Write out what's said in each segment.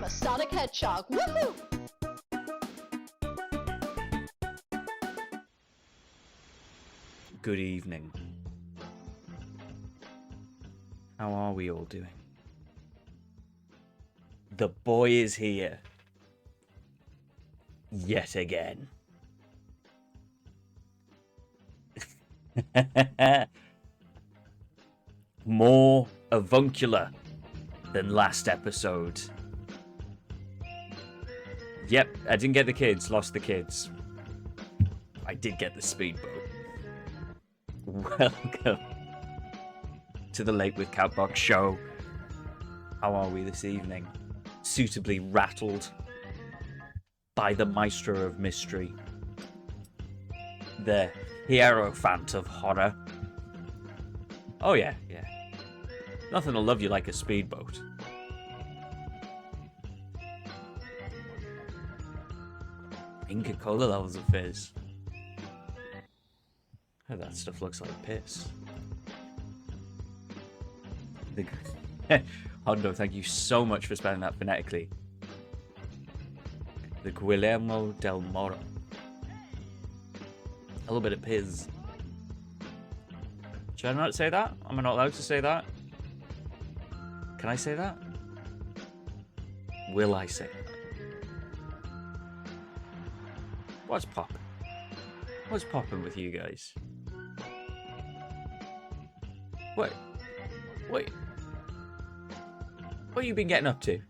I'm a Sonic Hedgehog. Woohoo! Good evening. How are we all doing? The boy is here. Yet again. More avuncular than last episode. Yep, I didn't get the kids, lost the kids. I did get the speedboat. Welcome to the Late with Catbox show. How are we this evening? Suitably rattled by the maestro of mystery, the hierophant of horror. Oh yeah. Nothing will love you like a speedboat. Inca Cola levels of fizz. Oh, that stuff looks like piss. Hondo, thank you so much for spelling that phonetically. The Guillermo del Moro. A little bit of piz. Should I not say that? Am I not allowed to say that? Can I say that? Will I say that? What's poppin'? What's poppin' with you guys? What have you been getting up to?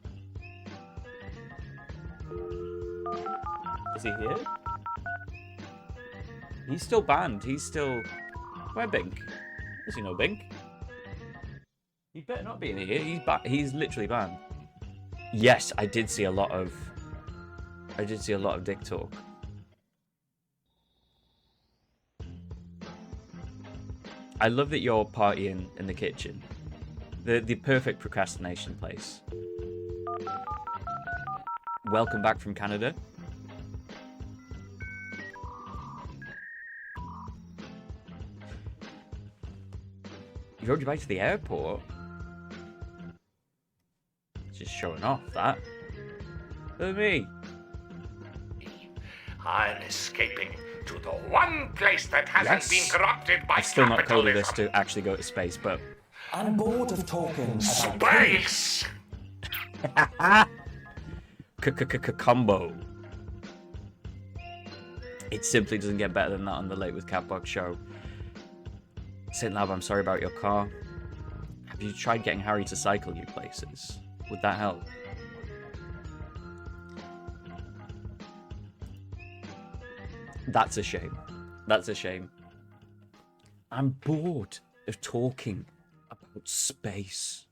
Is he here? He's still banned. He's still... Where Bink? Is he no Bink? He better not be in here. He's literally banned. Yes, I did see a lot of dick talk. I love that you're partying in the kitchen. The perfect procrastination place. Welcome back from Canada. You rode your bike to the airport? Just showing off that. Look at me. I'm escaping to the one place that hasn't been corrupted by I've still not coded capitalism. this to actually go to space, but... I'm bored of talking about Space! Combo. It simply doesn't get better than that on the Late with Catbox show. Saint Lab, I'm sorry about your car. Have you tried getting Harry to cycle you places? Would that help? That's a shame. That's a shame. I'm bored of talking about space.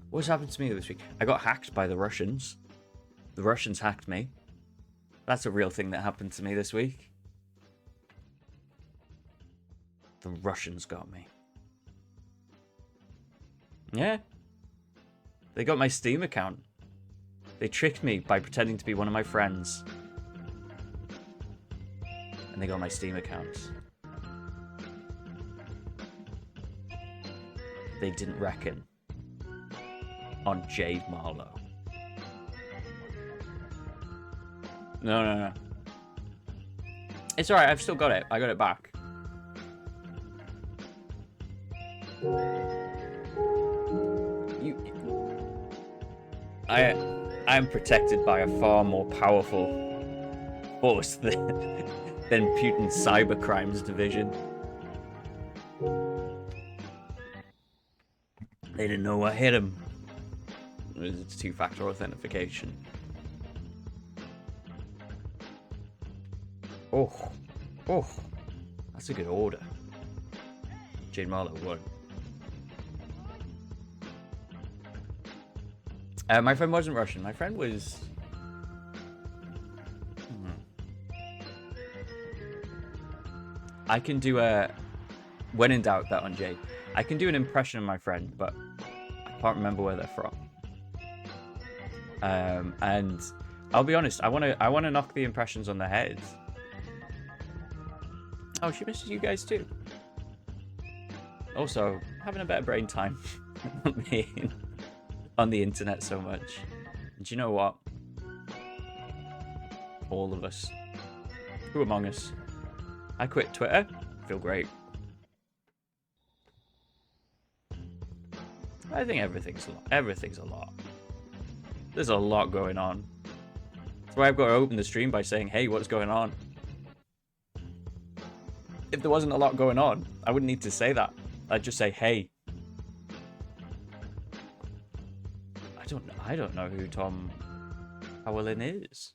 What's happened to me this week? I got hacked by the Russians. The Russians hacked me. That's a real thing that happened to me this week. The Russians got me. Yeah. They got my Steam account. They tricked me by pretending to be one of my friends. And they got my Steam account. They didn't reckon on Jade Marlowe. No. It's alright, I've still got it. I got it back. I am protected by a far more powerful force than Putin's cybercrimes division. They didn't know what hit him. It's two-factor authentication. Oh, that's a good order. Jade Marlowe won. My friend wasn't Russian. My friend was... I can do a... When in doubt, that on Jade. I can do an impression of my friend, but I can't remember where they're from. And I'll be honest, I want to knock the impressions on the head. Oh, she misses you guys too. Also, having a better brain time. being on the internet so much. And do you know what? All of us. Who among us? I quit Twitter. Feel great. I think everything's a lot. Everything's a lot. There's a lot going on. That's why I've got to open the stream by saying, hey, what's going on? If there wasn't a lot going on, I wouldn't need to say that. I'd just say, hey. I don't know who Tom Howellin is.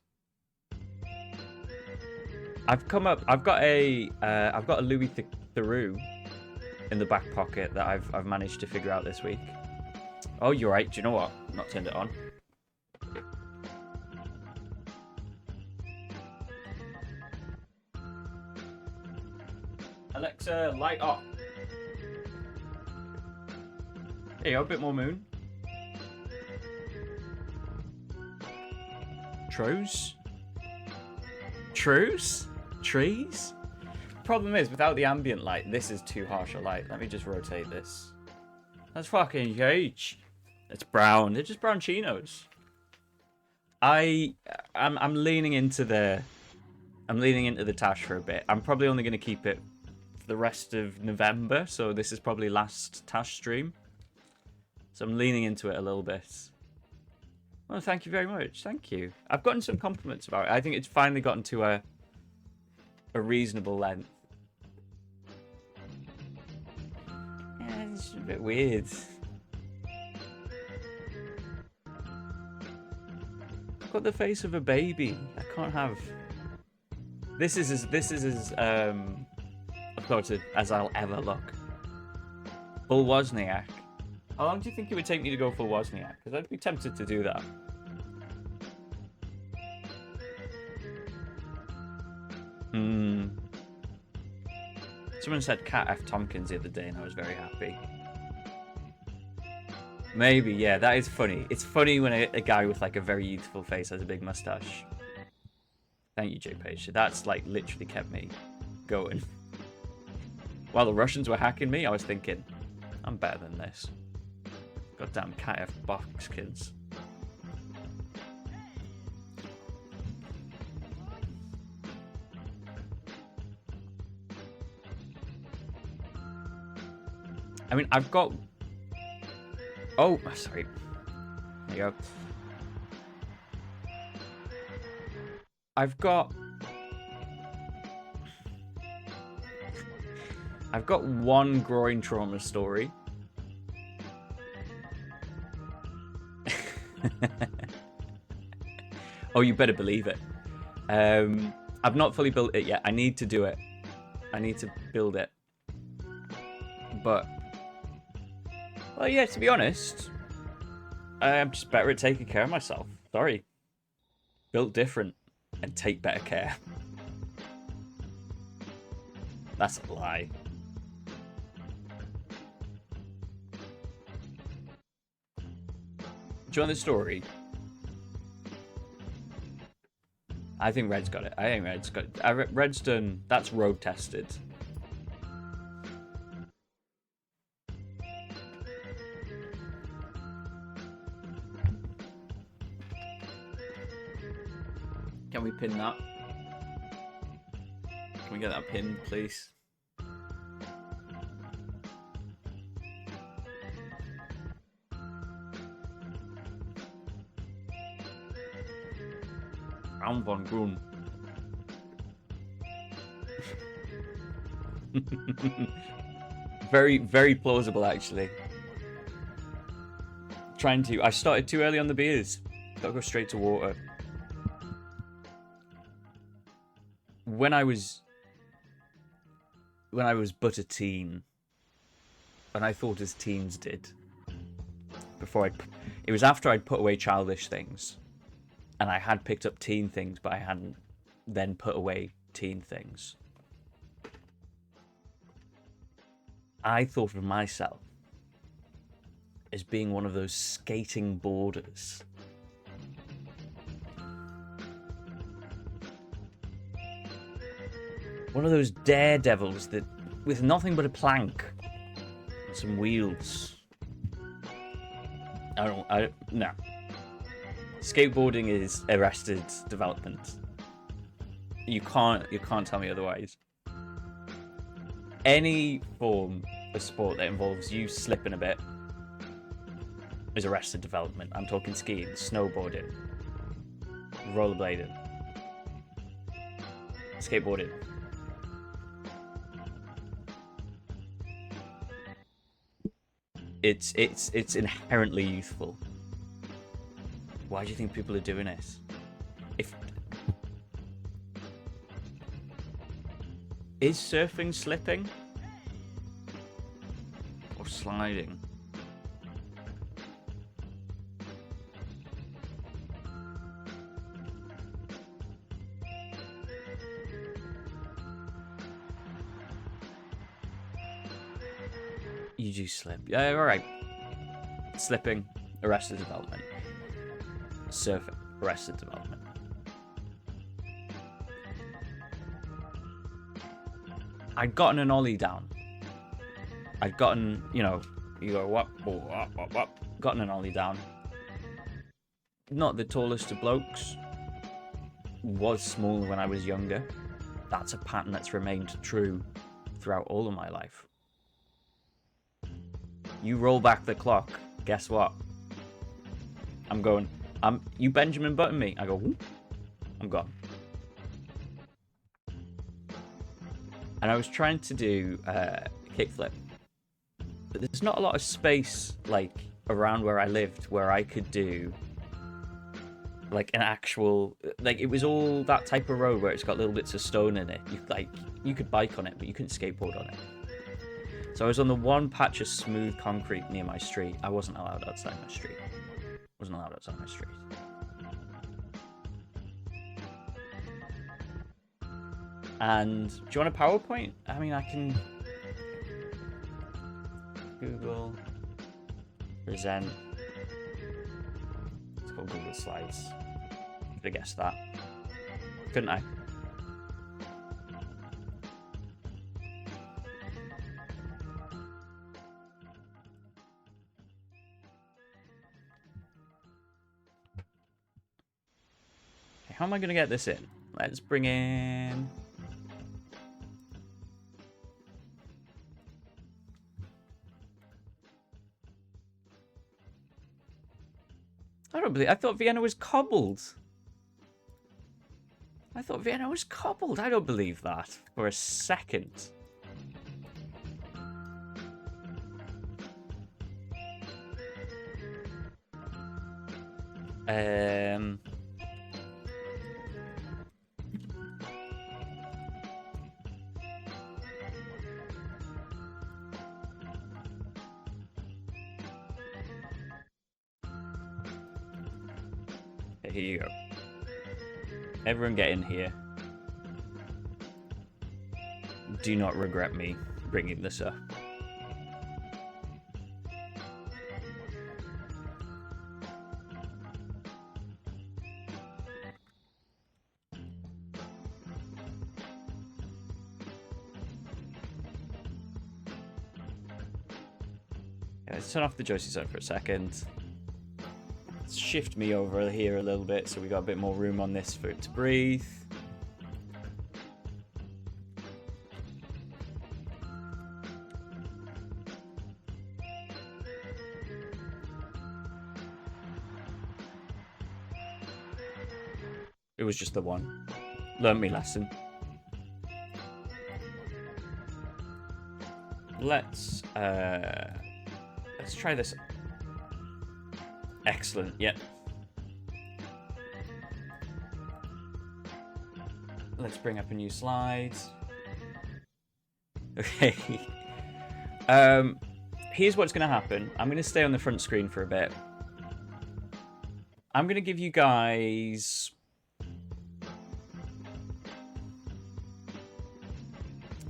I've got a Louis Theroux in the back pocket that I've managed to figure out this week. Oh, you're right. Do you know what? I've not turned it on. Alexa, light off. There you go, a bit more moon. Truce? Trees? Problem is, without the ambient light, this is too harsh a light. Let me just rotate this. That's fucking huge. It's brown. They're just brown chinos. I'm leaning into the Tash for a bit. I'm probably only going to keep it for the rest of November, so this is probably last Tash stream. So I'm leaning into it a little bit. Well, thank you very much. Thank you. I've gotten some compliments about it. I think it's finally gotten to a reasonable length. Yeah, it's a bit weird. I've got the face of a baby. I can't have. This is as uploaded as I'll ever look. Full Wozniak. How long do you think it would take me to go full Wozniak? Because I'd be tempted to do that. Someone said Cat F. Tompkins the other day, and I was very happy. Maybe, yeah, that is funny. It's funny when a guy with like a very youthful face has a big mustache. Thank you, J Page. That's like literally kept me going. While the Russians were hacking me, I was thinking, I'm better than this. Goddamn Cat F. Box kids. I mean, I've got... Oh, sorry. There you go. I've got one groin trauma story. Oh, you better believe it. I've not fully built it yet. I need to do it. I need to build it. But... Well, yeah, to be honest, I'm just better at taking care of myself. Sorry. Built different and take better care. That's a lie. Do you want the story? I think Red's got it. I think Red's got it. Red's done... That's road tested. Can we pin that? Can we get that pinned, please? Round von Grun. Very, very plausible, actually. I started too early on the beers. Gotta go straight to water. When I was but a teen, and I thought as teens did, it was after I'd put away childish things, and I had picked up teen things, but I hadn't then put away teen things. I thought of myself as being one of those skating boarders. One of those daredevils that, with nothing but a plank and some wheels, No. Skateboarding is arrested development. You can't tell me otherwise. Any form of sport that involves you slipping a bit is arrested development. I'm talking skiing, snowboarding, rollerblading, skateboarding. It's inherently youthful. Why do you think people are doing this? Is surfing slipping? Or sliding? You do slip. Yeah, alright. Slipping, arrested development. Surfing, arrested development. I'd gotten an ollie down. I'd gotten, you know, you go whop, whop, whop, whop. Gotten an ollie down. Not the tallest of blokes. Was small when I was younger. That's a pattern that's remained true throughout all of my life. You roll back the clock, guess what? You Benjamin Button me. I go, whoop, I'm gone. And I was trying to do a kickflip. But there's not a lot of space, like, around where I lived where I could do, like, an actual... Like, it was all that type of road where it's got little bits of stone in it. You could bike on it, but you couldn't skateboard on it. So I was on the one patch of smooth concrete near my street. I wasn't allowed outside my street. And do you want a PowerPoint? I mean, I can Google present. It's called Google Slides. Could have guessed that, couldn't I? Okay, how am I going to get this in? Let's bring in... I thought Vienna was cobbled. I don't believe that for a second. Here you go. Everyone get in here. Do not regret me bringing this up. Yeah, let's turn off the joystick zone for a second. Shift me over here a little bit so we got a bit more room on this for it to breathe. It was just the one. Learned me lesson. Let's try this. Excellent, yep. Let's bring up a new slide. Okay. Here's what's going to happen. I'm going to stay on the front screen for a bit. I'm going to give you guys...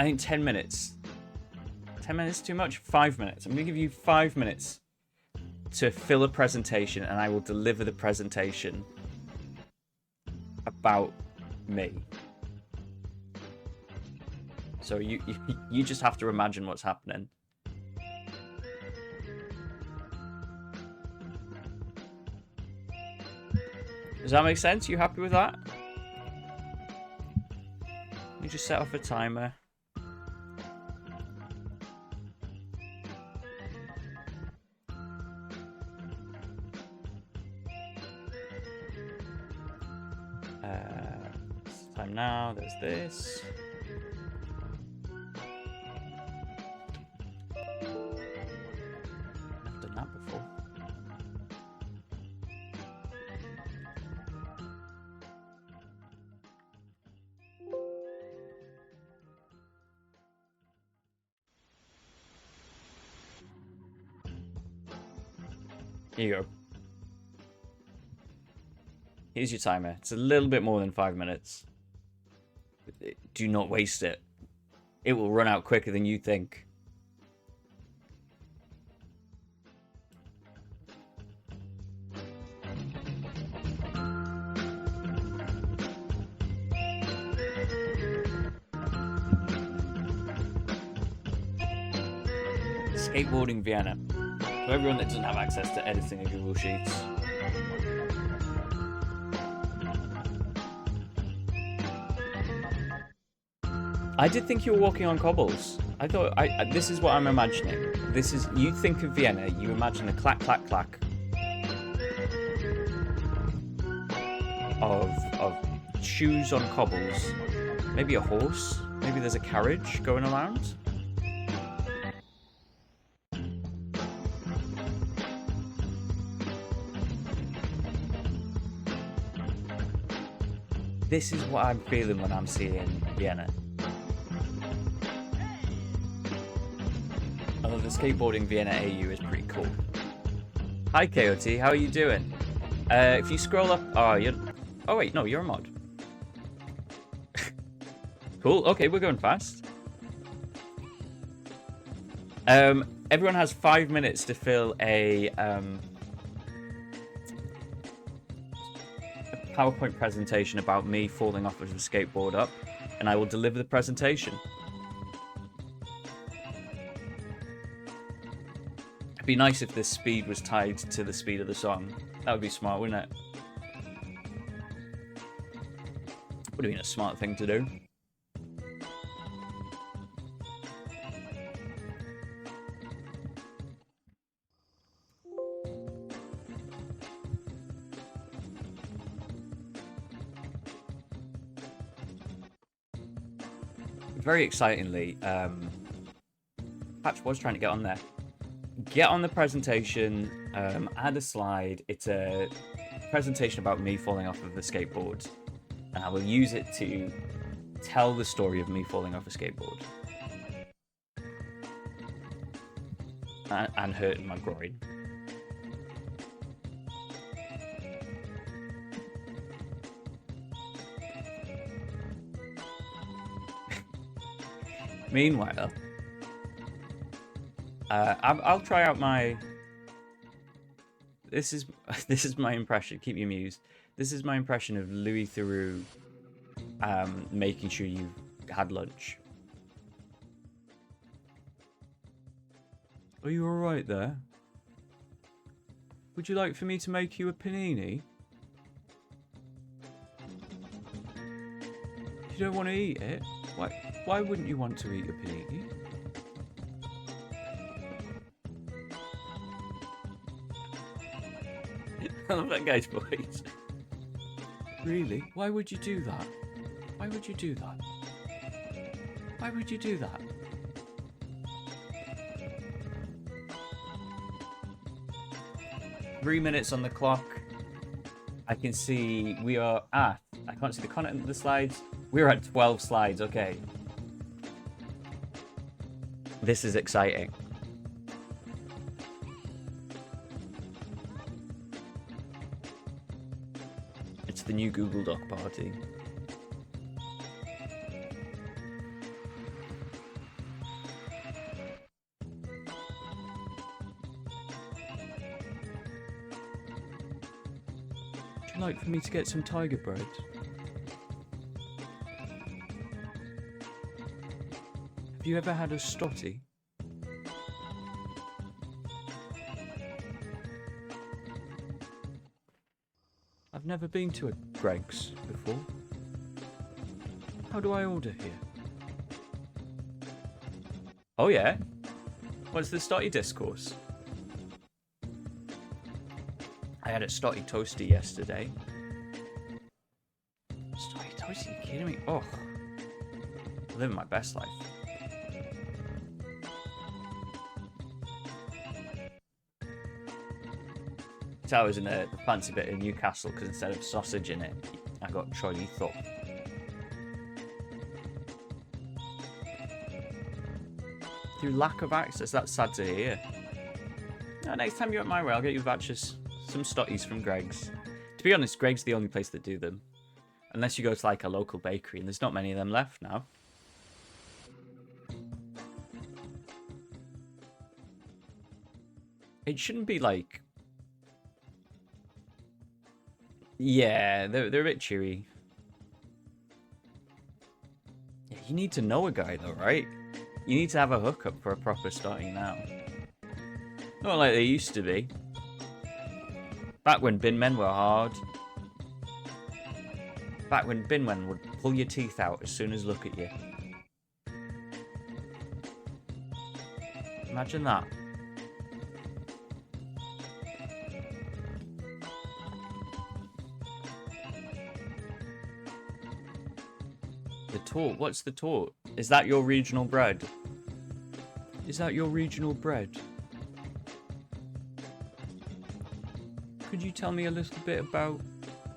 I think 10 minutes. 10 minutes too much? 5 minutes. I'm going to give you 5 minutes to fill a presentation, and I will deliver the presentation about me. So you just have to imagine what's happening. Does that make sense? You happy with that? You just set off a timer. It's time now. There's this. I've done that before. Here you go. Here's your timer. It's a little bit more than 5 minutes. Do not waste it. It will run out quicker than you think. Skateboarding Vienna. For everyone that doesn't have access to editing a Google Sheets. I did think you were walking on cobbles. I thought, this is what I'm imagining. This is, you think of Vienna, you imagine the clack, clack, clack of shoes on cobbles. Maybe a horse. Maybe there's a carriage going around. This is what I'm feeling when I'm seeing Vienna. Although the Skateboarding Vienna AU is pretty cool. Hi KOT, how are you doing? If you scroll up... Oh, you're... Oh wait, no, you're a mod. Cool, okay, we're going fast. Everyone has 5 minutes to fill a PowerPoint presentation about me falling off of the skateboard up, and I will deliver the presentation. It'd be nice if this speed was tied to the speed of the song. That would be smart, wouldn't it? Would have been a smart thing to do. Very excitingly, Patch was trying to get on there. Get on the presentation, add a slide. It's a presentation about me falling off of the skateboard, and I will use it to tell the story of me falling off a skateboard and hurting my groin. Meanwhile, I'll try out my. This is my impression. Keep you amused. This is my impression of Louis Theroux making sure you've had lunch. Are you all right there? Would you like for me to make you a panini? You don't want to eat it? Why wouldn't you want to eat a panini? I love that guy's voice. Really? Why would you do that? Why would you do that? Why would you do that? Three minutes on the clock. I can see we are at... I can't see the content of the slides. We're at 12 slides, okay. This is exciting. It's the new Google Doc party. Would you like for me to get some tiger bread? Have you ever had a stotty? never been to a Greg's before. How do I order here? Oh yeah? What's the Stotty discourse? I had a Stotty Toasty yesterday. Stotty Toasty, are you kidding me? Oh. Living my best life. So I was in the fancy bit in Newcastle because instead of sausage in it, I got chorizo. Through lack of access, that's sad to hear. Next time you're at my way, I'll get you vouchers. Some Stotties from Greg's. To be honest, Greg's the only place that do them. Unless you go to like a local bakery, and there's not many of them left now. It shouldn't be like... Yeah, they're a bit chewy. Yeah, you need to know a guy though, right? You need to have a hookup for a proper Stotty now. Not like they used to be. Back when bin men were hard. Back when bin men would pull your teeth out as soon as look at you. Imagine that. The tort? What's the tort? Is that your regional bread? Is that your regional bread? Could you tell me a little bit about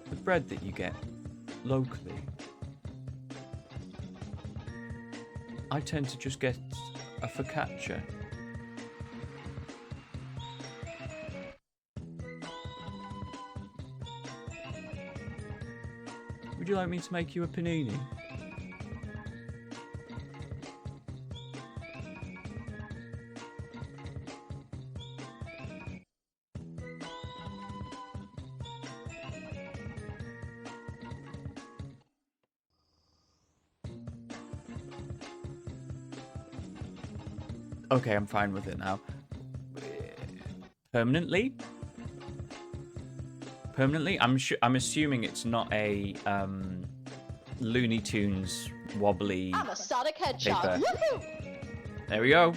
the bread that you get locally? I tend to just get a focaccia. Would you like me to make you a panini? Okay, I'm fine with it now. Permanently? Permanently? I'm assuming it's not a Looney Tunes wobbly I'm a Sonic Hedgehog. paper. Woohoo! There we go.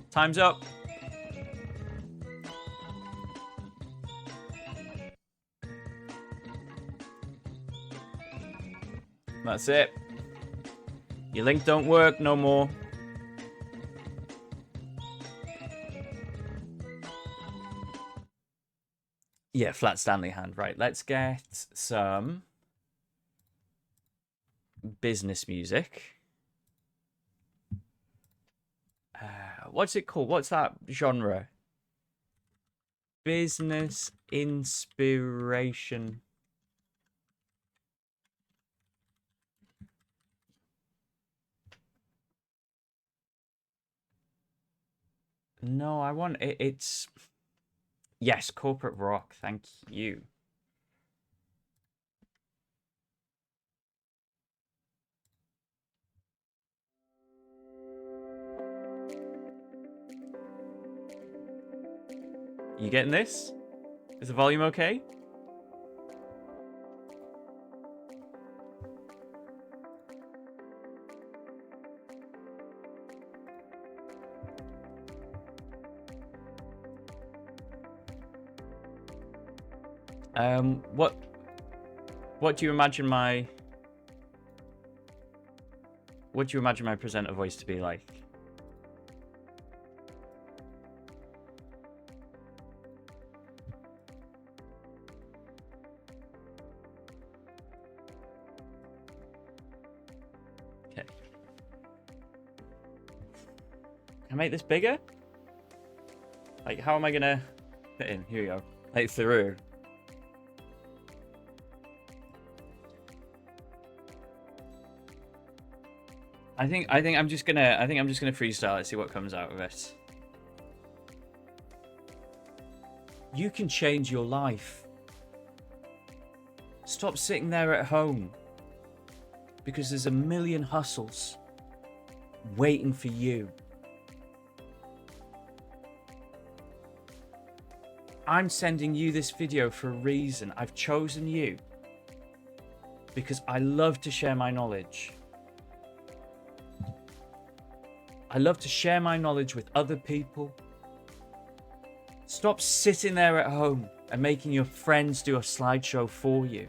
Time's up. That's it. Your link don't work no more. Yeah, flat Stanley hand. Right, let's get some business music. What's it called? What's that genre? Business inspiration. No, I want it. It's... Yes, corporate rock. Thank you. You getting this? Is the volume okay? What do you imagine my... What do you imagine my presenter voice to be like? Okay. Can I make this bigger? Like, how am I gonna fit in? Here we go. Like, through. I think I'm just gonna freestyle it, see what comes out of it. You can change your life. Stop sitting there at home. Because there's a million hustles waiting for you. I'm sending you this video for a reason. I've chosen you because I love to share my knowledge. I love to share my knowledge with other people. Stop sitting there at home and making your friends do a slideshow for you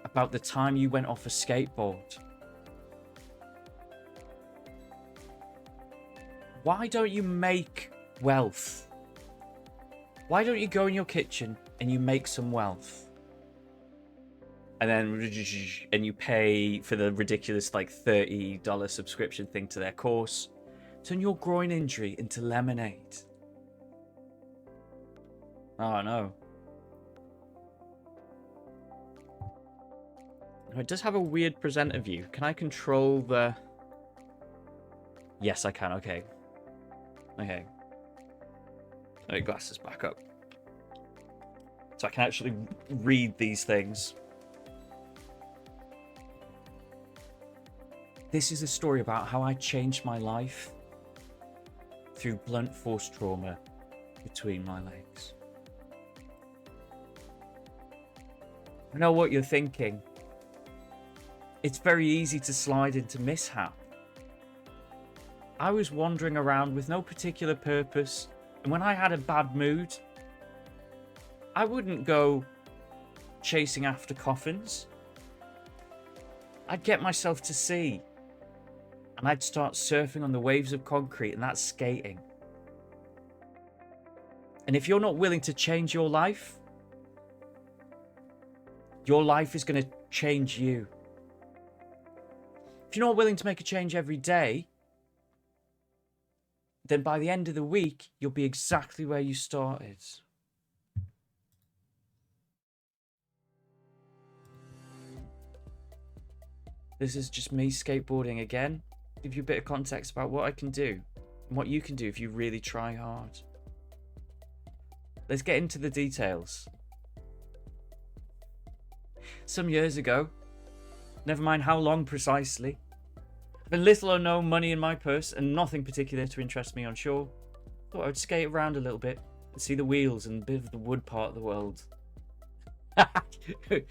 about the time you went off a skateboard. Why don't you make wealth? Why don't you go in your kitchen and you make some wealth? And then you pay for the ridiculous like $30 subscription thing to their course. Turn your groin injury into lemonade. Oh no. It does have a weird presenter view. Can I control the... Yes, I can. Okay. Okay. Let me glasses back up. So I can actually read these things. This is a story about how I changed my life through blunt force trauma between my legs. I know what you're thinking. It's very easy to slide into mishap. I was wandering around with no particular purpose, and when I had a bad mood, I wouldn't go chasing after coffins. I'd get myself to sea, and I'd start surfing on the waves of concrete, and that's skating. And if you're not willing to change your life is going to change you. If you're not willing to make a change every day, then by the end of the week, you'll be exactly where you started. This is just me skateboarding again. Give you a bit of context about what I can do and what you can do if you really try hard. Let's get into the details. Some years ago, never mind how long precisely, with little or no money in my purse and nothing particular to interest me on shore, thought I would skate around a little bit and see the wheels and a bit of the wood part of the world. Who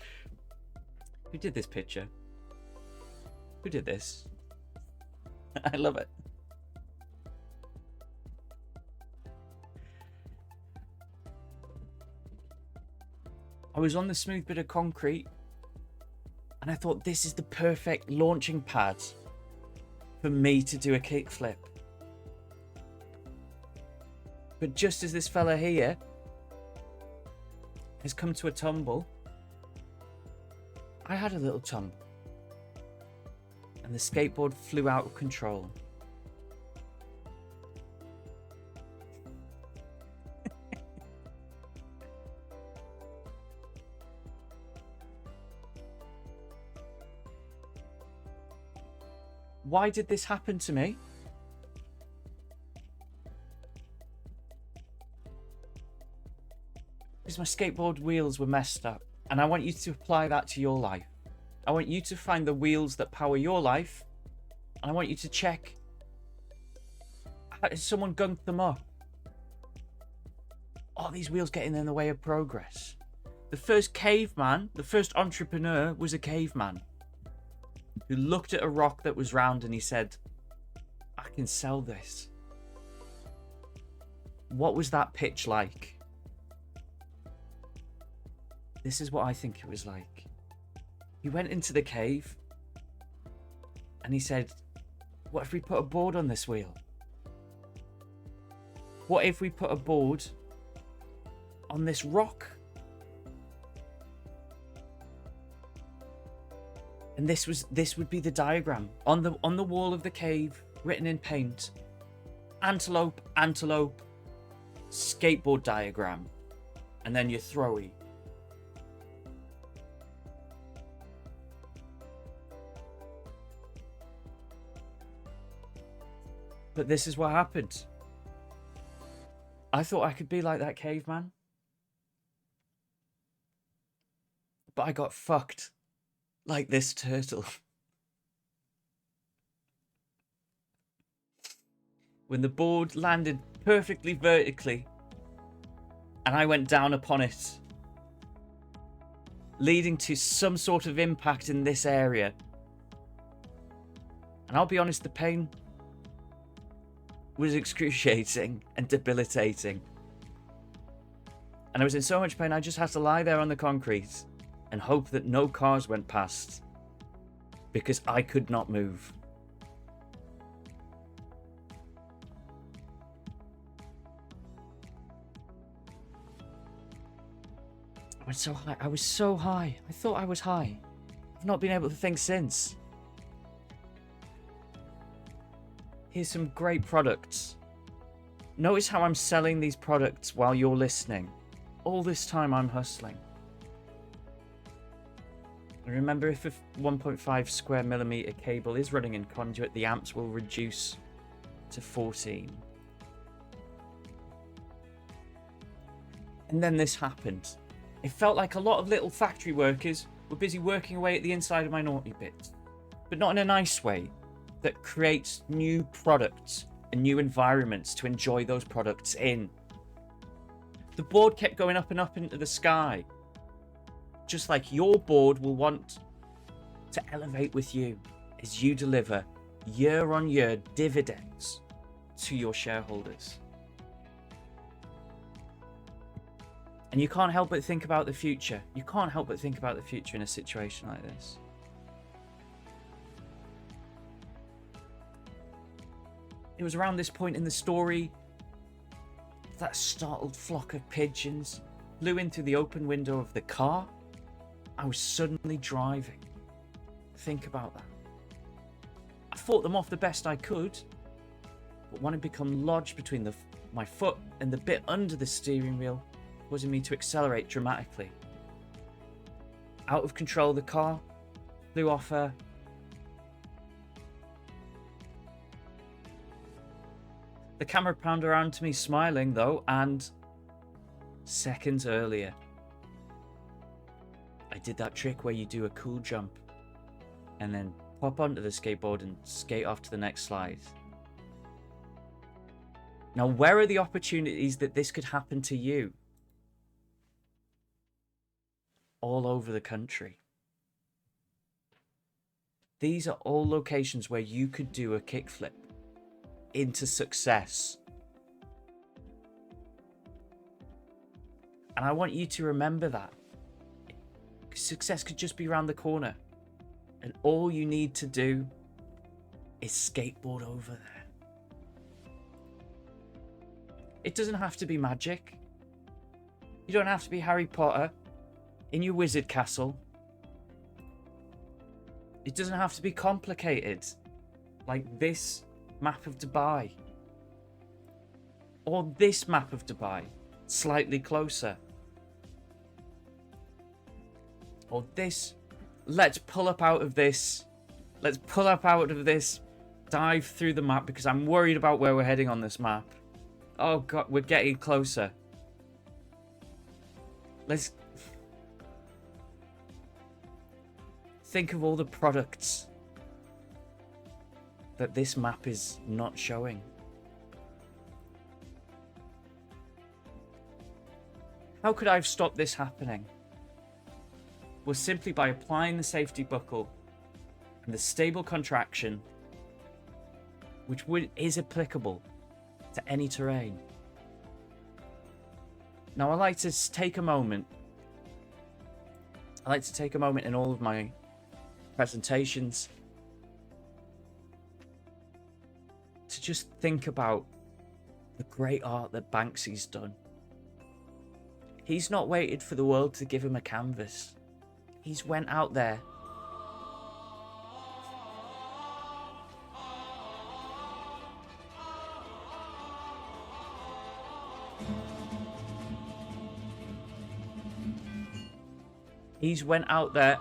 did this picture? Who did this? I love it. I was on the smooth bit of concrete and I thought this is the perfect launching pad for me to do a kickflip. But just as this fella here has come to a tumble, I had a little tumble and the skateboard flew out of control. Why did this happen to me? Because my skateboard wheels were messed up, and I want you to apply that to your life. I want you to find the wheels that power your life, and I want you to check, has someone gunked them up? Are these wheels getting in the way of progress? The first caveman, the first entrepreneur was a caveman who looked at a rock that was round and he said, I can sell this. What was that pitch like? This is what I think it was like. He went into the cave and he said, what if we put a board on this wheel? What if we put a board on this rock? And this would be the diagram on the wall of the cave, written in paint. Antelope, antelope, skateboard diagram, and then your throwy. But this is what happened. I thought I could be like that caveman, but I got fucked. Like this turtle. When the board landed perfectly vertically, and I went down upon it, leading to some sort of impact in this area. And I'll be honest, the pain was excruciating and debilitating. And I was in so much pain, I just had to lie there on the concrete and hope that no cars went past, because I could not move. I went so high. I was so high. I thought I was high. I've not been able to think since. Here's some great products. Notice how I'm selling these products while you're listening. All this time I'm hustling. And remember, if a 1.5 square millimeter cable is running in conduit, the amps will reduce to 14. And then this happened. It felt like a lot of little factory workers were busy working away at the inside of my naughty bits, but not in a nice way that creates new products and new environments to enjoy those products in. The board kept going up and up into the sky, just like your board will want to elevate with you as you deliver year on year dividends to your shareholders. And you can't help but think about the future. You can't help but think about the future in a situation like this. It was around this point in the story that startled flock of pigeons flew in through the open window of the car I was suddenly driving. Think about that. I fought them off the best I could, but one had become lodged between my foot and the bit under the steering wheel, causing me to accelerate dramatically. Out of control, the car flew off her. The camera panned around to me smiling though, and seconds earlier, I did that trick where you do a cool jump and then pop onto the skateboard and skate off to the next slide. Now, where are the opportunities that this could happen to you? All over the country. These are all locations where you could do a kickflip into success. And I want you to remember that. Success could just be around the corner. And all you need to do is skateboard over there. It doesn't have to be magic. You don't have to be Harry Potter in your wizard castle. It doesn't have to be complicated, like this map of Dubai. Or this map of Dubai, slightly closer. Or this. Let's pull up out of this. Let's pull up out of this. Dive through the map, because I'm worried about where we're heading on this map. Oh god, we're getting closer. Let's think of all the products that this map is not showing. How could I have stopped this happening? Well, simply by applying the safety buckle and the stable contraction, which is applicable to any terrain. Now, I like to take a moment. I like to take a moment in all of my presentations to just think about the great art that Banksy's done. He's not waited for the world to give him a canvas. He's went out there. He's went out there.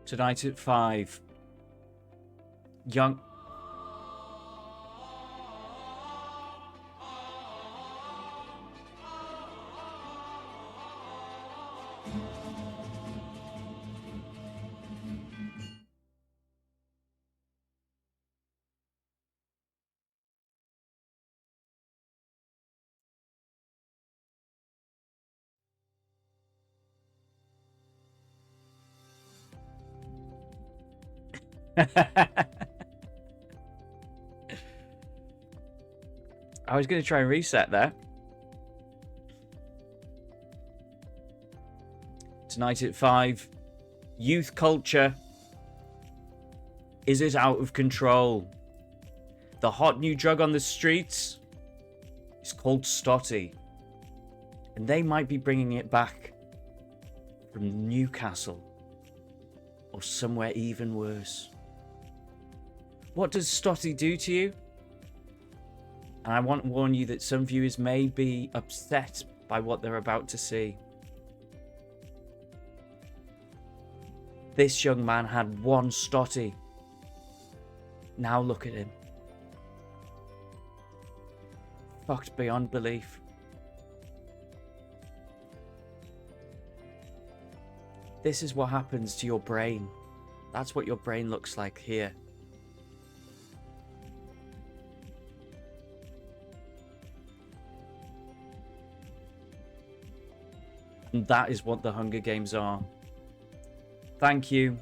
Tonight at 5. Young... I was going to try and reset there. Tonight at 5. Youth culture. Is it out of control? The hot new drug on the streets is called Stotty. And they might be bringing it back from Newcastle. Or somewhere even worse. What does Stotty do to you? And I want to warn you that some viewers may be upset by what they're about to see. This young man had one Stotty. Now look at him. Fucked beyond belief. This is what happens to your brain. That's what your brain looks like here. And that is what the Hunger Games are. Thank you.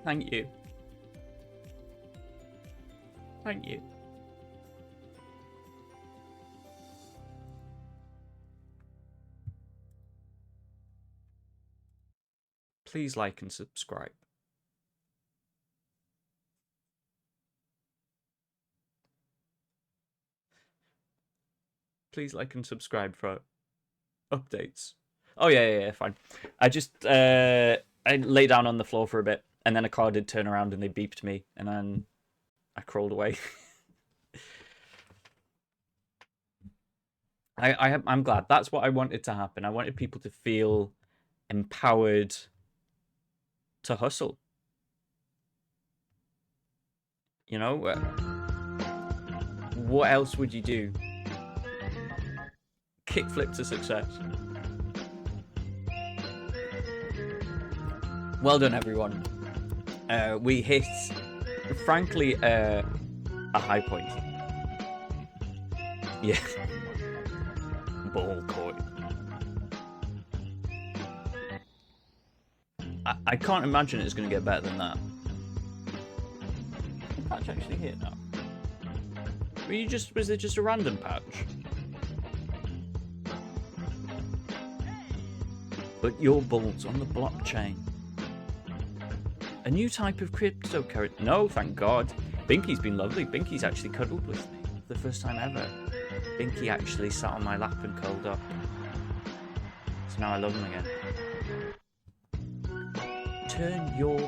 Thank you. Thank you. Please like and subscribe. Please like and subscribe for updates. Oh yeah, fine. I just I lay down on the floor for a bit, and then a car did turn around and they beeped me, and then I crawled away. I'm glad. That's what I wanted to happen. I wanted people to feel empowered to hustle. You know, what else would you do? Kickflip to success. Well done, everyone. We hit, frankly, a high point. Yeah. Ball court. I can't imagine it's going to get better than that. Patch actually hit now. Was it just a random patch? But your balls on the blockchain. A new type of cryptocurrency. No, thank God. Binky's been lovely. Binky's actually cuddled with me for the first time ever. Binky actually sat on my lap and curled up. So now I love him again. Turn your...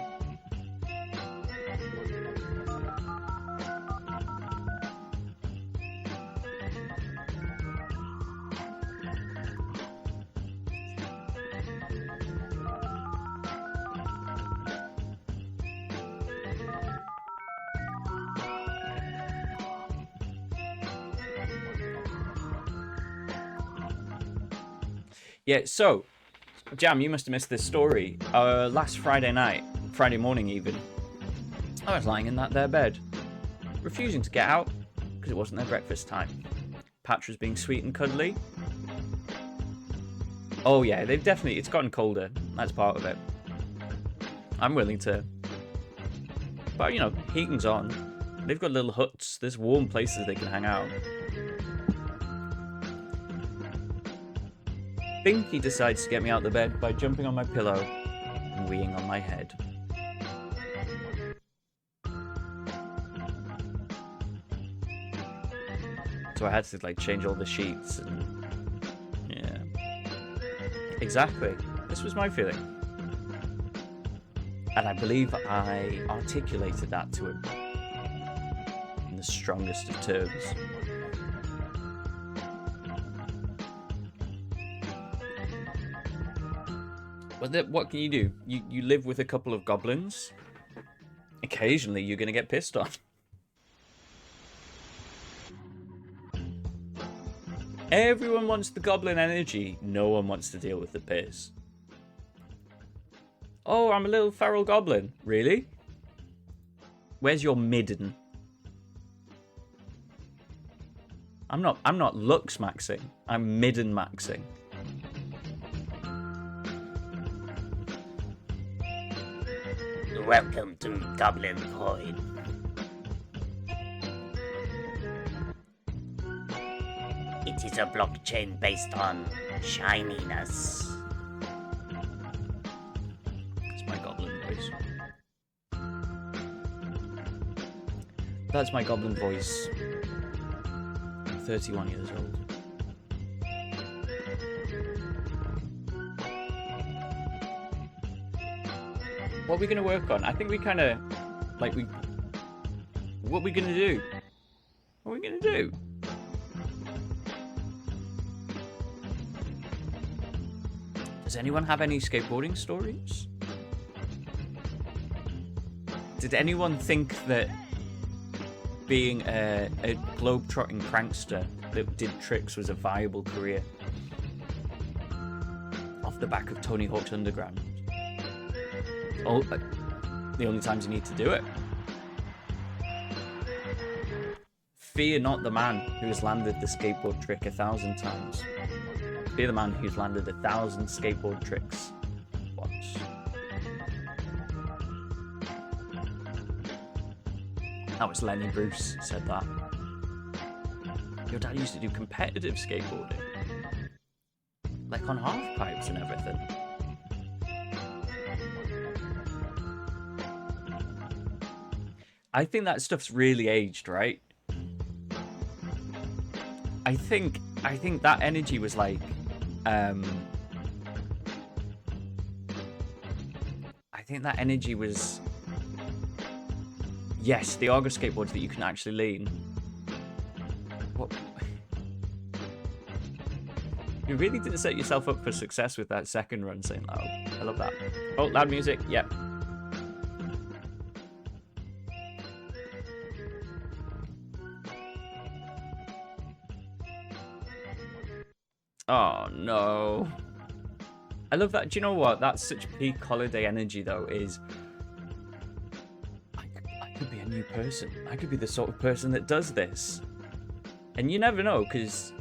Yeah, so, Jam, you must have missed this story. Last Friday night, Friday morning even, I was lying in that there bed, refusing to get out because it wasn't their breakfast time. Patch was being sweet and cuddly. Oh yeah, it's gotten colder. That's part of it. I'm willing to, but you know, heating's on. They've got little huts. There's warm places they can hang out. Binky decides to get me out of the bed by jumping on my pillow and weeing on my head. So I had to like change all the sheets and yeah. Exactly. This was my feeling. And I believe I articulated that to him in the strongest of terms. But what can you do? You live with a couple of goblins. Occasionally, you're going to get pissed on. Everyone wants the goblin energy. No one wants to deal with the piss. Oh, I'm a little feral goblin. Really? Where's your midden? I'm not lux maxing. I'm midden maxing. Welcome to Goblin Coin. It is a blockchain based on shininess. That's my goblin voice. That's my goblin voice. I'm 31 years old. What are we going to work on? I think we kind of, like, what are we going to do? What are we going to do? Does anyone have any skateboarding stories? Did anyone think that being a globe-trotting prankster that did tricks was a viable career? Off the back of Tony Hawk's Underground. Oh, the only times you need to do it. Fear not the man who has landed the skateboard trick 1,000 times. Fear the man who's landed 1,000 skateboard tricks once. That was Lenny Bruce said that. Your dad used to do competitive skateboarding. Like on half pipes and everything. I think that stuff's really aged, right? I think that energy was like, I think that energy was, yes, the Argo skateboards that you can actually lean. What? You really didn't set yourself up for success with that second run saying loud. I love that. Oh, loud music, yep. Oh no. I love that. Do you know what? That's such peak holiday energy though, is I could be a new person. I could be the sort of person that does this. And you never know, because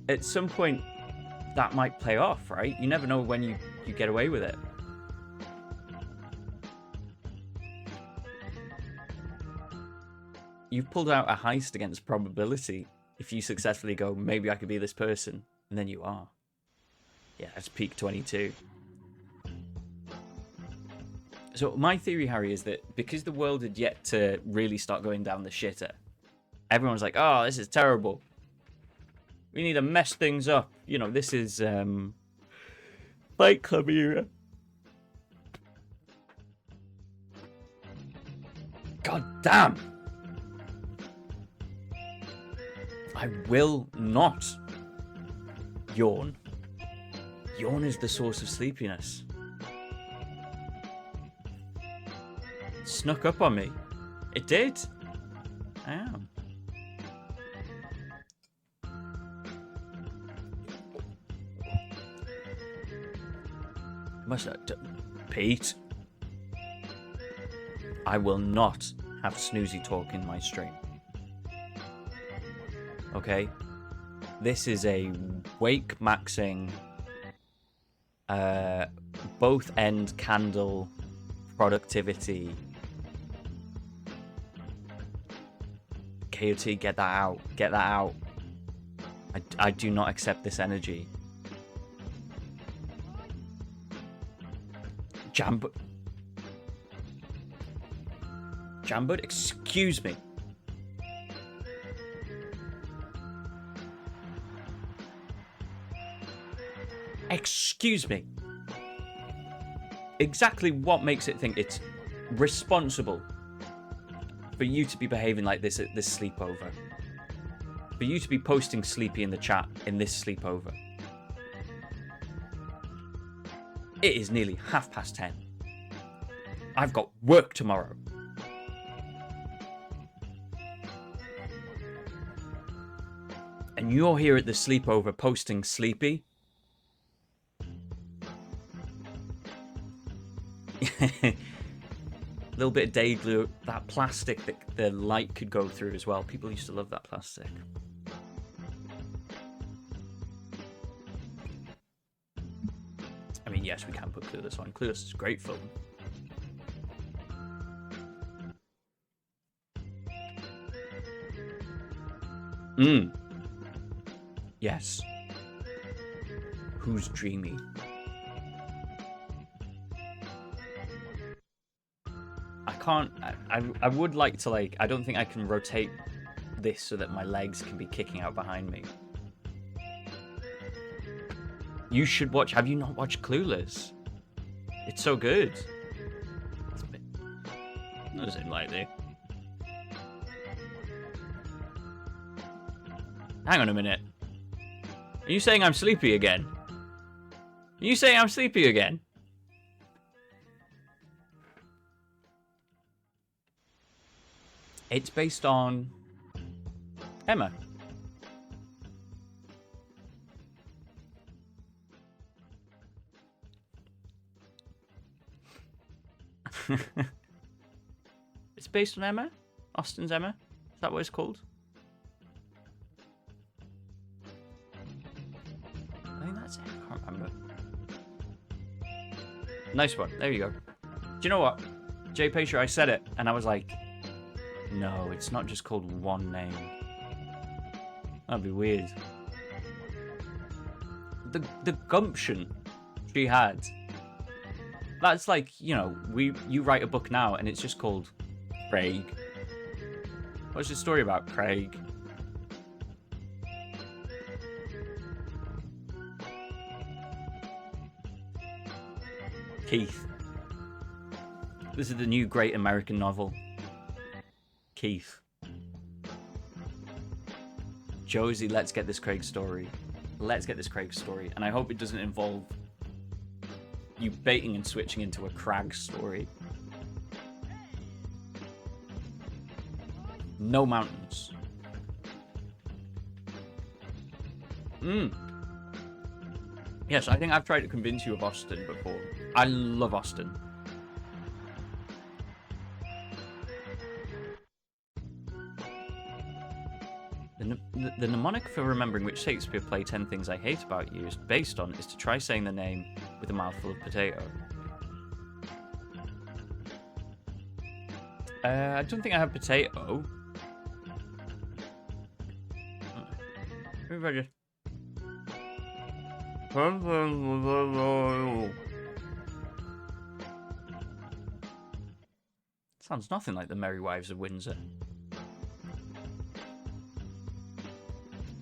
at some point that might play off, right? You never know when you get away with it. You've pulled out a heist against probability. If you successfully go, maybe I could be this person, and then you are. Yeah, that's peak 22. So my theory, Harry, is that because the world had yet to really start going down the shitter, everyone's like, oh, this is terrible. We need to mess things up. You know, this is Fight Club era. God damn. I will not yawn. Yawn is the source of sleepiness. It snuck up on me. It did. I am. Must not, Pete. I will not have snoozy talk in my stream. Okay? This is a wake maxing, both end candle productivity. KOT, get that out. Get that out. I do not accept this energy. Jambud, excuse me. Excuse me. exactly what makes it think it's responsible for you to be behaving like this at this sleepover. For you to be posting sleepy in the chat in this sleepover. It is nearly 10:30. I've got work tomorrow. And you're here at the sleepover posting sleepy? A little bit of day glue, that plastic that the light could go through as well. People used to love that plastic. I mean, yes, we can put Clueless on. Clueless is a great film. Yes. Who's dreamy? I would like to, like, I don't think I can rotate this so that my legs can be kicking out behind me. You should watch. Have you not watched Clueless? It's so good. It's a bit... That doesn't likely. Hang on a minute. Are you saying I'm sleepy again? Are you saying I'm sleepy again? It's based on Emma. It's based on Emma? Austen's Emma? Is that what it's called? I think that's it. I can't remember. Nice one. There you go. Do you know what? Jay Pacer, I said it, and I was like, no, it's not just called one name. That'd be weird. The gumption she had. That's like, you know, you write a book now and it's just called Craig. What's your story about, Craig? Keith. This is the new great American novel. Keith. Josie, let's get this Craig story. Let's get this Craig story. And I hope it doesn't involve you baiting and switching into a Crag story. No mountains. Yes, I think I've tried to convince you of Austen before. I love Austen. The mnemonic for remembering which Shakespeare play 10 Things I Hate About You is based on is to try saying the name with a mouthful of potato. I don't think I have potato. Everybody. Sounds nothing like the Merry Wives of Windsor.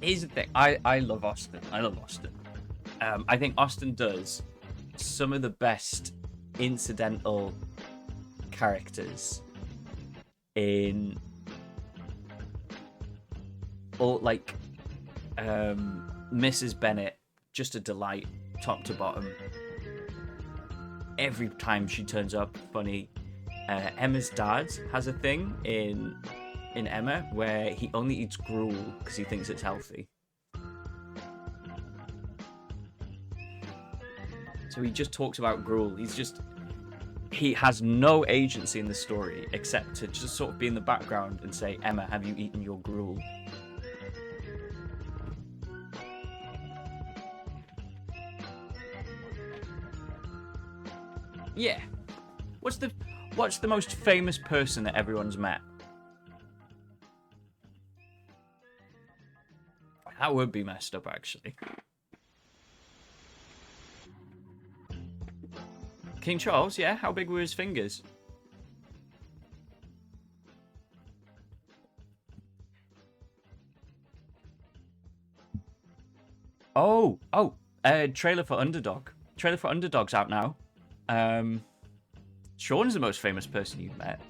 Here's the thing. I love Austen. I love Austen. I think Austen does some of the best incidental characters in all, like, Mrs. Bennet, just a delight, top to bottom. Every time she turns up, funny. Emma's dad has a thing in Emma where he only eats gruel because he thinks it's healthy. So he just talks about gruel. He has no agency in the story except to just sort of be in the background and say, Emma, have you eaten your gruel? Yeah. What's the most famous person that everyone's met? That would be messed up, actually. King Charles, yeah? How big were his fingers? Trailer for Underdog. Trailer for Underdog's out now. Sean's the most famous person you've met.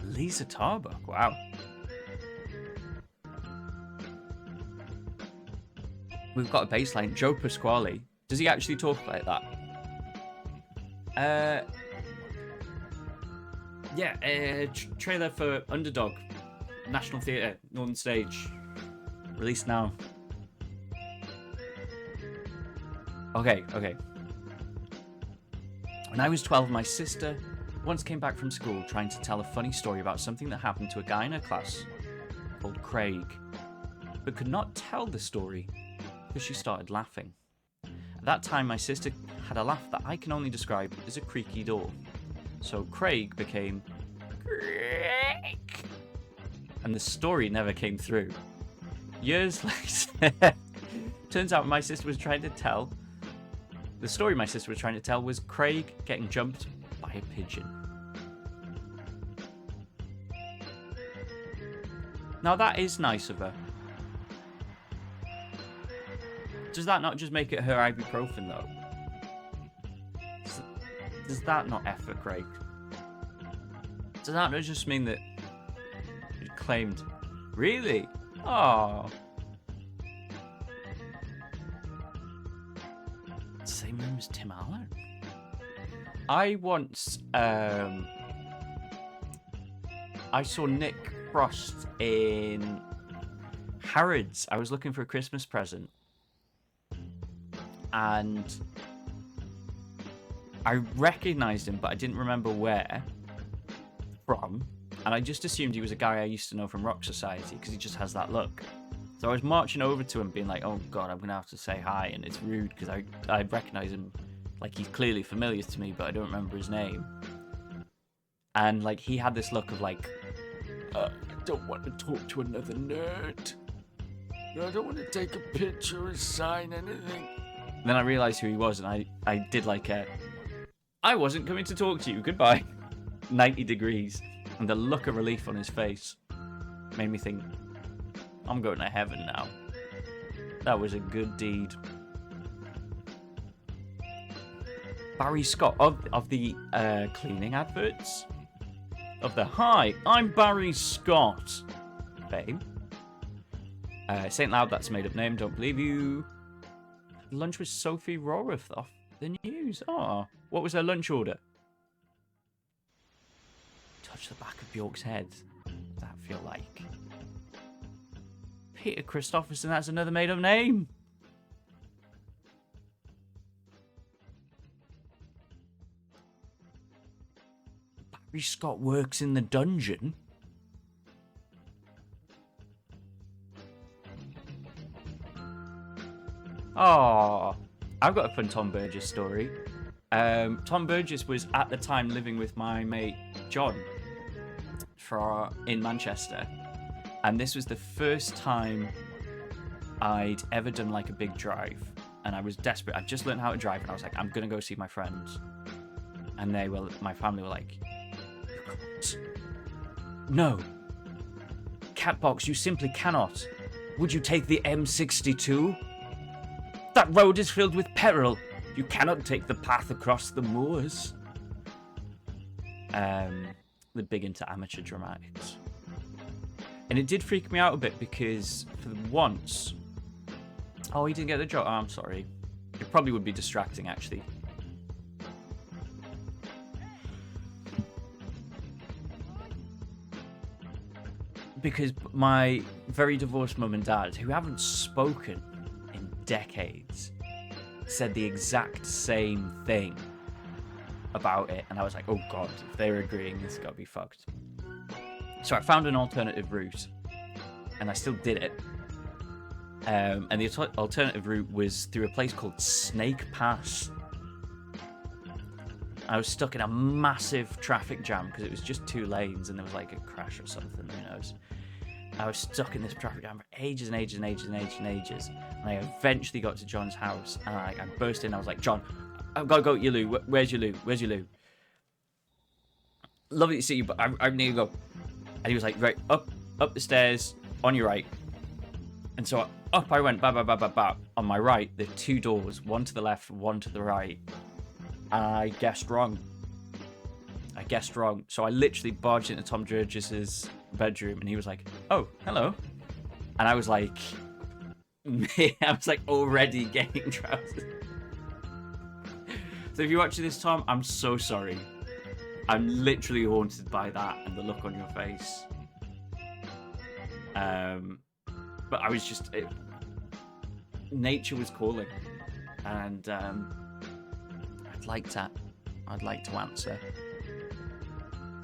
Lisa Tarbuck, wow. We've got a baseline. Joe Pasquale. Does he actually talk like that? Trailer for Underdog. National Theatre, Northern Stage. Released now. Okay. When I was 12, my sister once came back from school trying to tell a funny story about something that happened to a guy in her class called Craig, but could not tell the story because she started laughing. At that time, my sister had a laugh that I can only describe as a creaky door. So Craig became Craig, and the story never came through. Years later, turns out my sister was trying to tell. The story my sister was trying to tell was Craig getting jumped by a pigeon. Now that is nice of her. Does that not just make it her ibuprofen though? Does that not F for Craig? Does that not just mean that it claimed, really? Oh. Same name as Tim Allen. I once I saw Nick Frost in Harrods. I was looking for a Christmas present, and I recognized him, but I didn't remember where from, and I just assumed he was a guy I used to know from Rock Society because he just has that look. So I was marching over to him being like, oh god, I'm gonna have to say hi, and it's rude because I recognize him, like he's clearly familiar to me, but I don't remember his name. And like he had this look of like, I don't want to talk to another nerd. I don't want to take a picture or sign anything. And then I realized who he was, and I did like I wasn't coming to talk to you, goodbye. 90 degrees. And the look of relief on his face made me think, I'm going to heaven now. That was a good deed. Barry Scott of the cleaning adverts. Of the hi, I'm Barry Scott fame. St. Loud, that's a made up name, don't believe you. Lunch with Sophie Rorath off the news. Oh, what was her lunch order? Touch the back of Bjork's head. What does that feel like? Peter Christopherson, that's another made up name. Barry Scott works in the dungeon. Oh, I've got a fun Tom Burgess story. Tom Burgess was at the time living with my mate John in Manchester, and this was the first time I'd ever done like a big drive, and I was desperate. I'd just learned how to drive, and I was like, I'm gonna go see my friends, and my family were like, you can't. No, Catbox, you simply cannot. Would you take the M62? That road is filled with peril. You cannot take the path across the moors. They're big into amateur dramatics. And it did freak me out a bit because for once... Oh, he didn't get the job. Oh, I'm sorry. It probably would be distracting, actually. Because my very divorced mum and dad, who haven't spoken in decades, said the exact same thing about it, and I was like, oh god, if they're agreeing, this has got to be fucked. So I found an alternative route, and I still did it. And the alternative route was through a place called Snake Pass. I was stuck in a massive traffic jam because it was just 2 lanes and there was like a crash or something, who knows. I was stuck in this traffic jam for ages and ages and ages and ages and ages. And I eventually got to John's house, and I burst in. I was like, John, I've got to go get your loo. Where's your loo? Where's your loo? Lovely to see you, but I need to go. And he was like, right, up the stairs, on your right. And so up I went, ba. On my right, there are 2 doors, one to the left, one to the right. I guessed wrong. So I literally barged into Tom Jurgis's bedroom, and he was like, "Oh, hello," and I was like, already getting trousers. So if you're watching this, Tom, I'm so sorry. I'm literally haunted by that and the look on your face. But I was just... nature was calling. And I'd like to answer.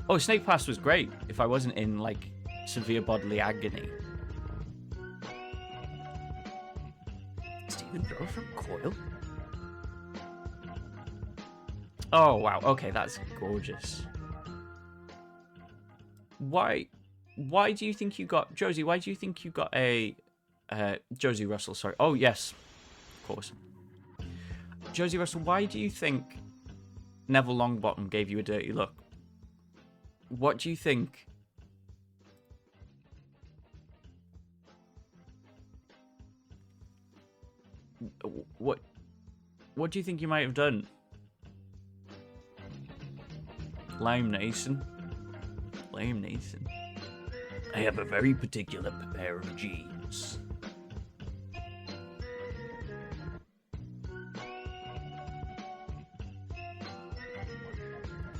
Oh, Snake Pass was great if I wasn't in, like, severe bodily agony. Stephen Rowe from Coil? Oh, wow. Okay, that's gorgeous. Why do you think you got... Josie, why do you think you got a... Josie Russell, sorry. Oh, yes. Of course. Josie Russell, why do you think Neville Longbottom gave you a dirty look? What do you think... What do you think you might have done? Liam Neeson. I have a very particular pair of jeans.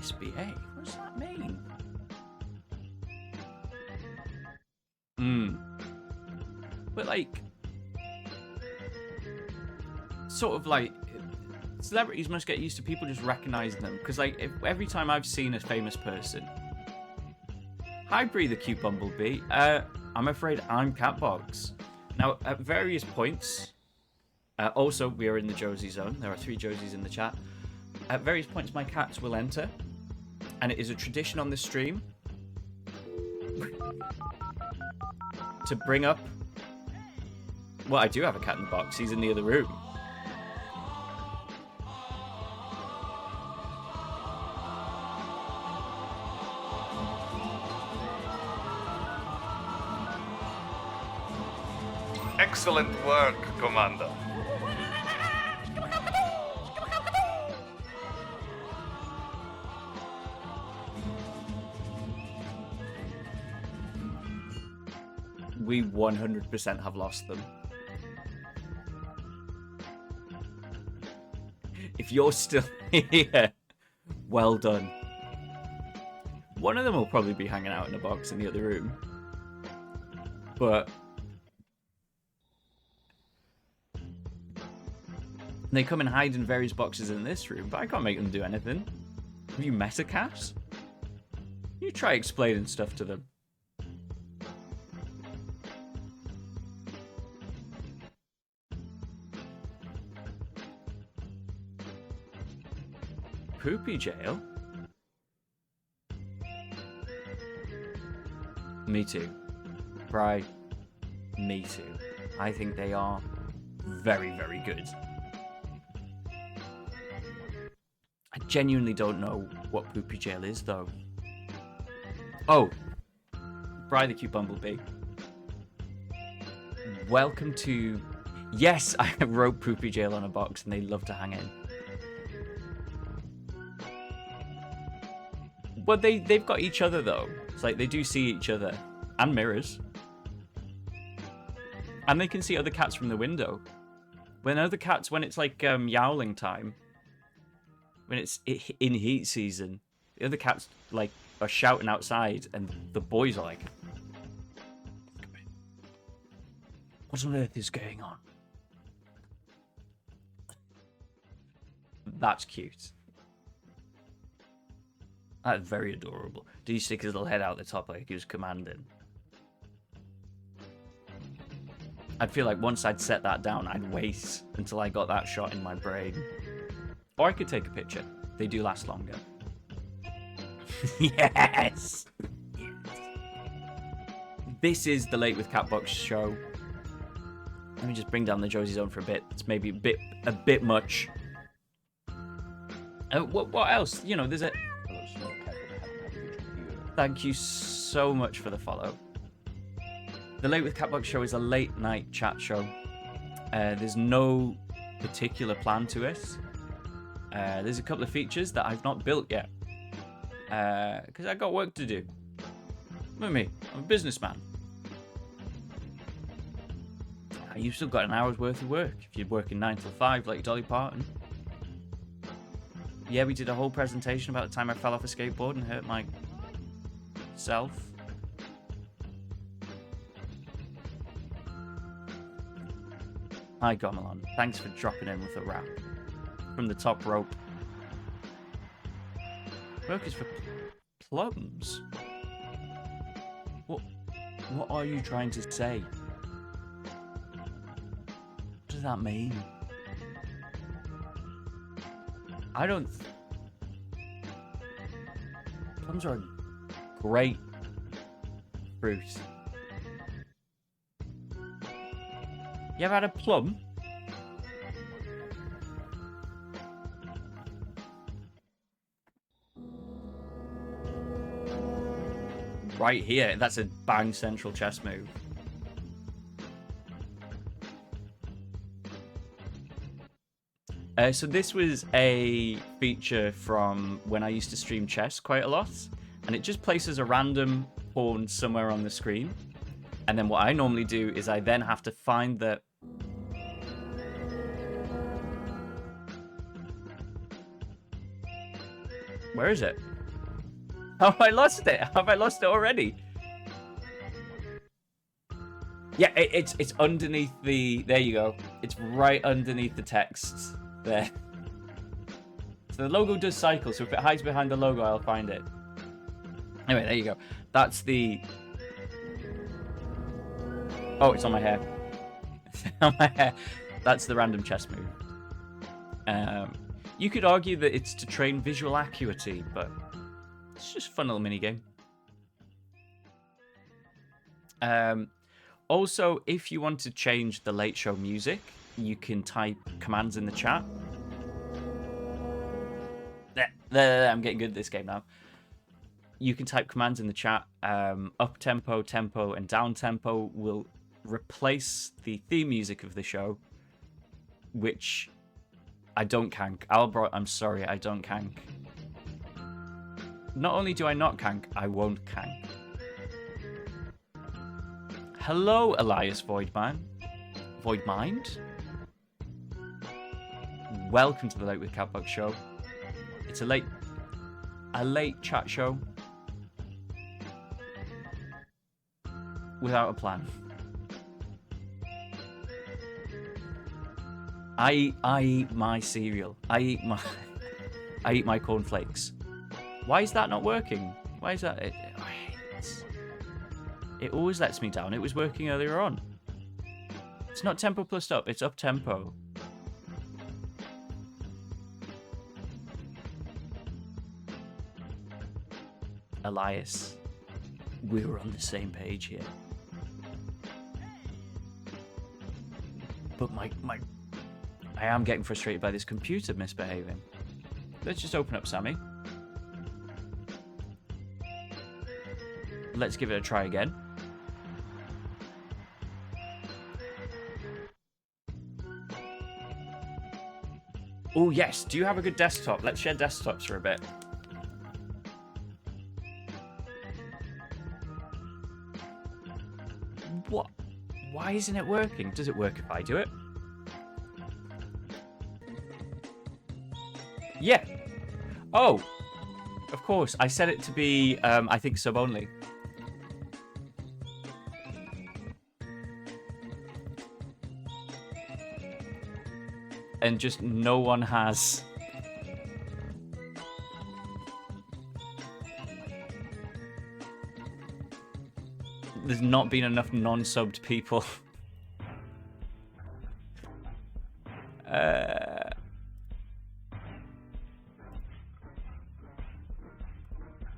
SBA? What does that mean? But like... sort of like... celebrities must get used to people just recognizing them. Because like, every time I've seen a famous person... Hi, Bree the Cute Bumblebee. I'm afraid I'm Catbox. Now, at various points... also, we are in the Josie zone. There are 3 Josies in the chat. At various points, my cats will enter. And it is a tradition on this stream... to bring up... Well, I do have a cat in the box. He's in the other room. Excellent work, Commander. We 100% have lost them. If you're still here, well done. One of them will probably be hanging out in a box in the other room. But... they come and hide in various boxes in this room, but I can't make them do anything. Have you met a cat? You try explaining stuff to them. Poopy jail? Me too. Right. Me too. I think they are very, very good. I genuinely don't know what Poopy Jail is, though. Oh. Bri the Cute Bumblebee. Welcome to... Yes, I wrote Poopy Jail on a box, and they love to hang in. But they've got each other, though. It's like, they do see each other. And mirrors. And they can see other cats from the window. When other cats, when it's like yowling time... when it's in heat season, the other cats like are shouting outside, and the boys are like, "What on earth is going on?" That's cute. That's very adorable. Do you stick his little head out the top like he was commanding? I'd feel like once I'd set that down, I'd wait until I got that shot in my brain. Or I could take a picture. They do last longer. Yes! This is the Late with Catbox show. Let me just bring down the Josie Zone for a bit. It's maybe a bit much. What else? You know, there's a... Thank you so much for the follow. The Late with Catbox show is a late night chat show. There's no particular plan to it. There's a couple of features that I've not built yet. Because I got work to do. Look at me. I'm a businessman. You've still got an hour's worth of work if you're working 9 till 5 like Dolly Parton. Yeah, we did a whole presentation about the time I fell off a skateboard and hurt myself. Hi, Gomelon. Thanks for dropping in with a rap. From the top rope. Work is for plums. What are you trying to say? What does that mean? I don't... Plums are a great fruit. You ever had a plum? Right here, that's a bang central chess move. So this was a feature from when I used to stream chess quite a lot, and it just places a random pawn somewhere on the screen, and then what I normally do is I then have to find the... Where is it? Have I lost it? Have I lost it already? Yeah, it's underneath the... There you go. It's right underneath the text there. So the logo does cycle, so if it hides behind the logo, I'll find it. Anyway, there you go. That's the... Oh, it's on my hair. On my hair. That's the random chess move. You could argue that it's to train visual acuity, but it's just a fun little minigame. Also, if you want to change the Late Show music, you can type commands in the chat. There, I'm getting good at this game now. You can type commands in the chat. Up tempo, tempo, and down tempo will replace the theme music of the show, which I don't kank. Albro, I'm sorry, I don't kank. Not only do I not kank, I won't kank. Hello, Elias Voidman. Voidmind? Welcome to the Late with Catbox show. It's a late chat show without a plan. I eat my cereal. I eat my cornflakes. Why is that not working? Why is that? It always lets me down. It was working earlier on. It's not tempo plus up. It's up tempo. Elias, we were on the same page here. But I am getting frustrated by this computer misbehaving. Let's just open up Sammy. Let's give it a try again. Oh yes, do you have a good desktop? Let's share desktops for a bit. What? Why isn't it working? Does it work if I do it? Yeah. Oh, of course. I set it to be, I think, sub only. And just no one has... There's not been enough non-subbed people.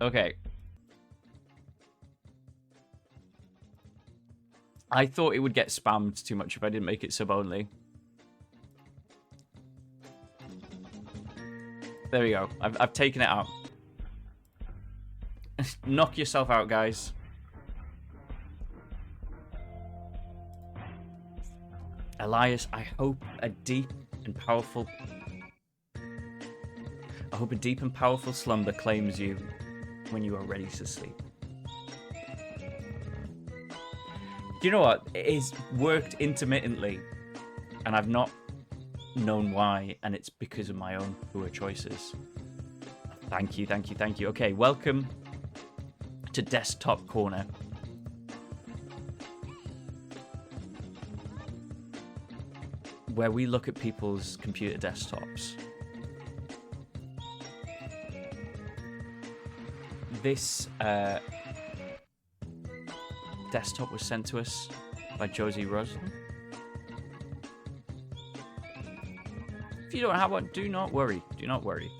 Okay. I thought it would get spammed too much if I didn't make it sub-only. There we go. I've taken it out. Knock yourself out, guys. Elias, I hope a deep and powerful... hope a deep and powerful slumber claims you when you are ready to sleep. Do you know what? It has worked intermittently, and I've not known why, and it's because of my own poor choices. Thank you, thank you, thank you. Okay, welcome to Desktop Corner. Where we look at people's computer desktops. This desktop was sent to us by Josie Russell. If you don't have one, do not worry. Do not worry.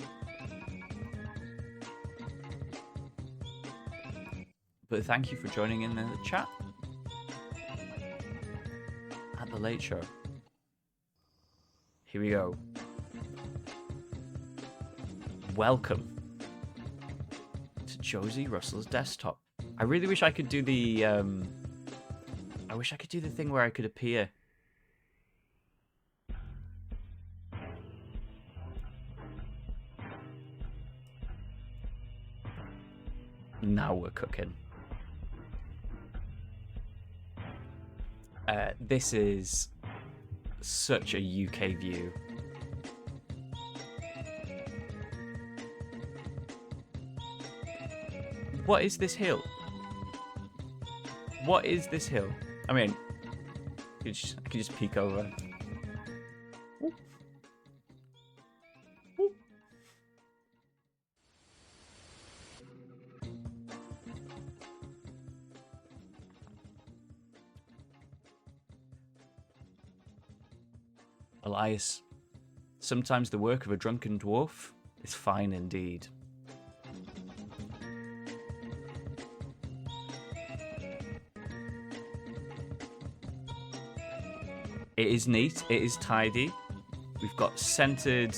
But thank you for joining in the chat at the Late Show. Here we go. Welcome to Josie Russell's desktop. I really wish I could do the I wish I could do the thing where I could appear. Now we're cooking. This is such a UK view. What is this hill? What is this hill? I mean, I could just peek over. Ooh. Ooh. Elias, sometimes the work of a drunken dwarf is fine indeed. It is neat, it is tidy. We've got centered.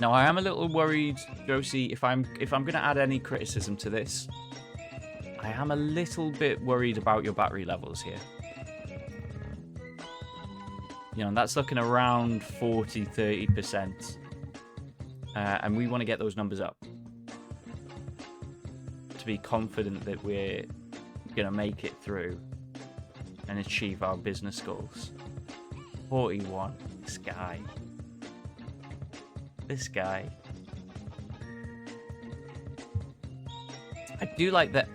Now I am a little worried, Josie, if I'm gonna add any criticism to this, I am a little bit worried about your battery levels here. You know, that's looking around 40-30%. And we want to get those numbers up to be confident that we're gonna make it through and achieve our business goals. 41. This guy. This guy. I do like that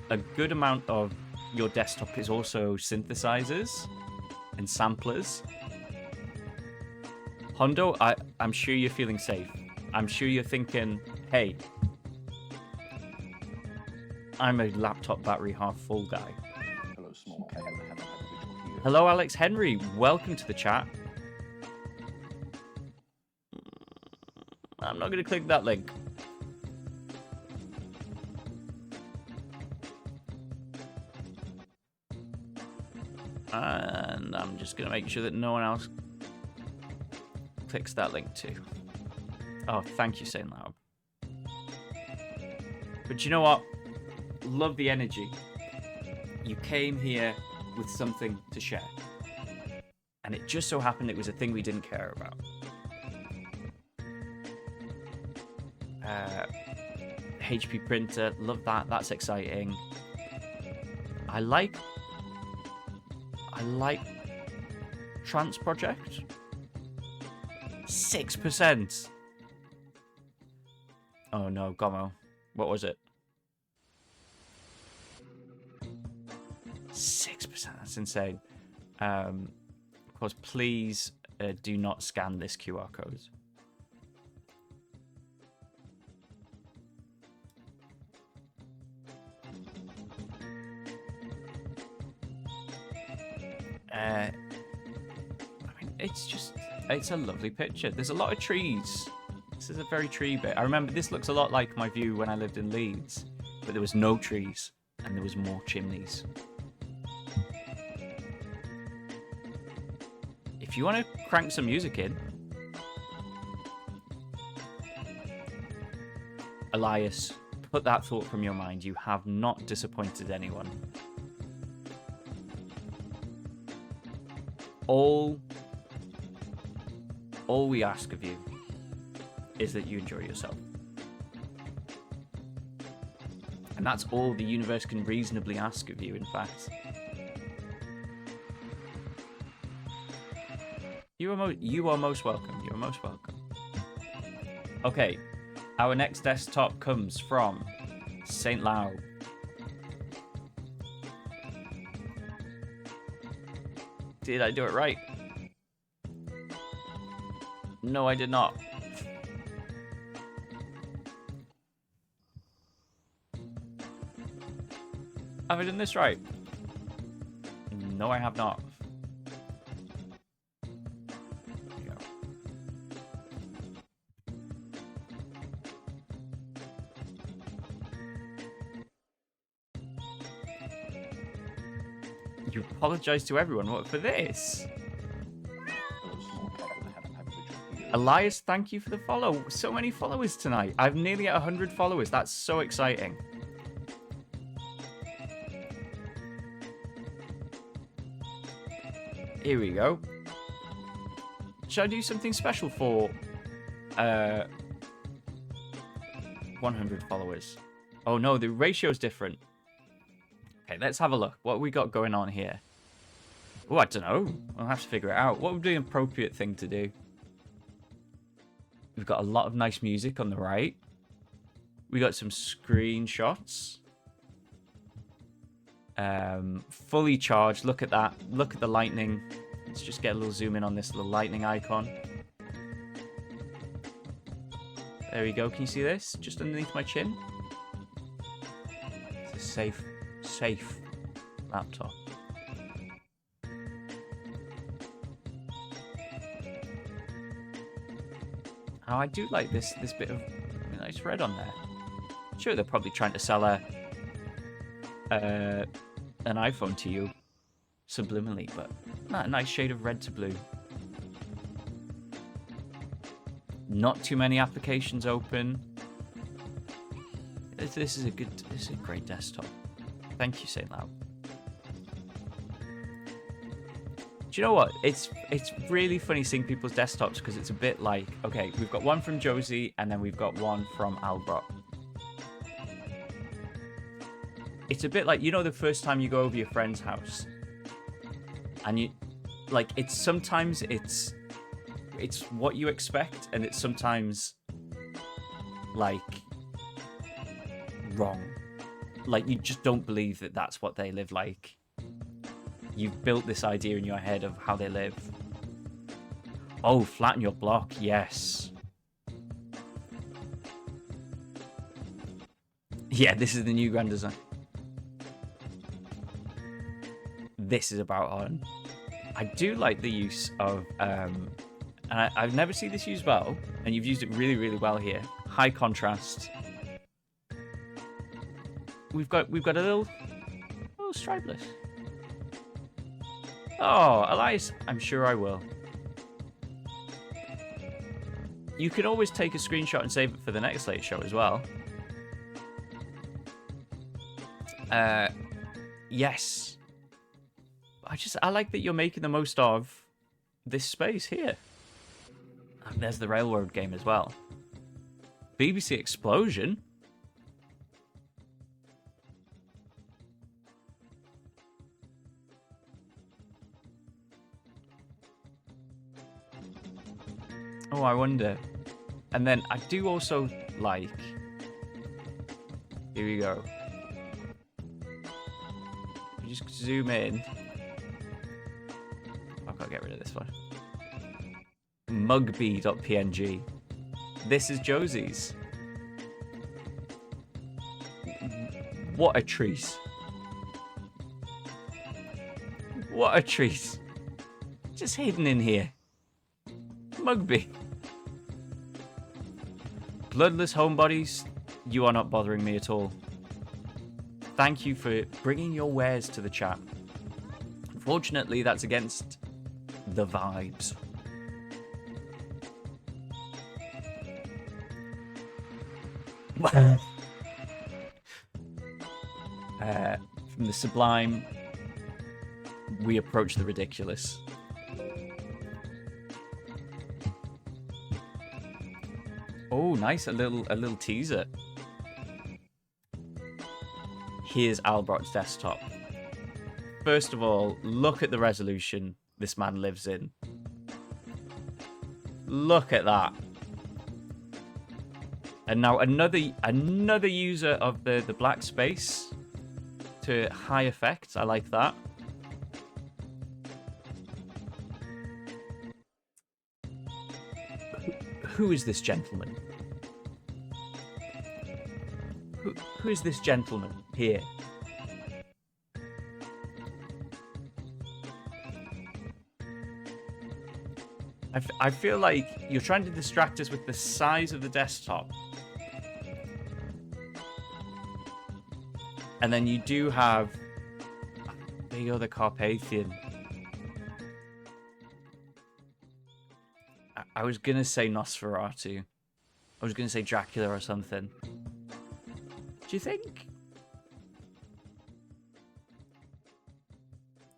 a good amount of your desktop is also synthesizers and samplers. Hondo, I'm sure you're feeling safe. I'm sure you're thinking, hey, I'm a laptop battery half full guy. Hello, Alex Henry. Welcome to the chat. I'm not going to click that link. And I'm just going to make sure that no one else clicks that link too. Oh, thank you, Saint Loud. But you know what? Love the energy. You came here with something to share. And it just so happened it was a thing we didn't care about. HP printer, love that. That's exciting. I like Trans Project. 6%. Oh no, Gomo. What was it? 6%. That's insane. Of course, please do not scan this QR code. I mean, it's a lovely picture. There's a lot of trees. This is a very tree bit. I remember this looks a lot like my view when I lived in Leeds, but there was no trees and there was more chimneys. If you want to crank some music in, Elias, put that thought from your mind. You have not disappointed anyone. All we ask of you is that you enjoy yourself. And that's all the universe can reasonably ask of you, in fact. You are most welcome. You are most welcome. Okay, our next desktop comes from Saint Lau. Did I do it right? No, I did not. Have I done this right? No, I have not. There you go. You apologize to everyone. What for this? Elias, thank you for the follow. So many followers tonight. I've nearly at 100 followers. That's so exciting. Here we go. Should I do something special for 100 followers? Oh no, the ratio's different. Okay, let's have a look. What we got going on here? Oh, I don't know. I'll have to figure it out. What would be an appropriate thing to do? We've got a lot of nice music on the right. We got some screenshots. Fully charged. Look at that. Look at the lightning. Let's just get a little zoom in on this little lightning icon. There we go. Can you see this? Just underneath my chin. It's a safe laptop. Oh, I do like this bit of nice red on there. Sure, they're probably trying to sell an iPhone to you subliminally, but a nice shade of red to blue. Not too many applications open. This is a great desktop. Thank you, Saint Lau. Do you know what? It's really funny seeing people's desktops because it's a bit like, okay, we've got one from Josie and then we've got one from Albrock. It's a bit like, you know, the first time you go over your friend's house and you, like, it's sometimes it's what you expect and it's sometimes like wrong. Like, you just don't believe that that's what they live like. You've built this idea in your head of how they live. Oh, flatten your block, yes. Yeah, this is the new grand design. This is about on. I do like the use of, and I've never seen this used well, and you've used it really, really well here. High contrast. We've got a little stripless. Oh, Elias, I'm sure I will. You can always take a screenshot and save it for the next late show as well. Yes. I like that you're making the most of this space here. And there's the railroad game as well. BBC Explosion. Oh, I wonder. And then I do also like... Here we go. You just zoom in. I've got to get rid of this one. Mugby.png. This is Josie's. What a treat. What a treat. Just hidden in here. Mugby. Bloodless homebodies, you are not bothering me at all. Thank you for bringing your wares to the chat. Unfortunately, that's against the vibes. From the sublime, we approach the ridiculous. Oh, nice. A little teaser. Here's Albert's desktop. First of all, look at the resolution this man lives in. Look at that. And now another user of the black space to high effect. I like that. Who is this gentleman? Who is this gentleman here? I feel like you're trying to distract us with the size of the desktop. And then you do have... There you go, the Carpathian. I was going to say Nosferatu. I was going to say Dracula or something. Do you think?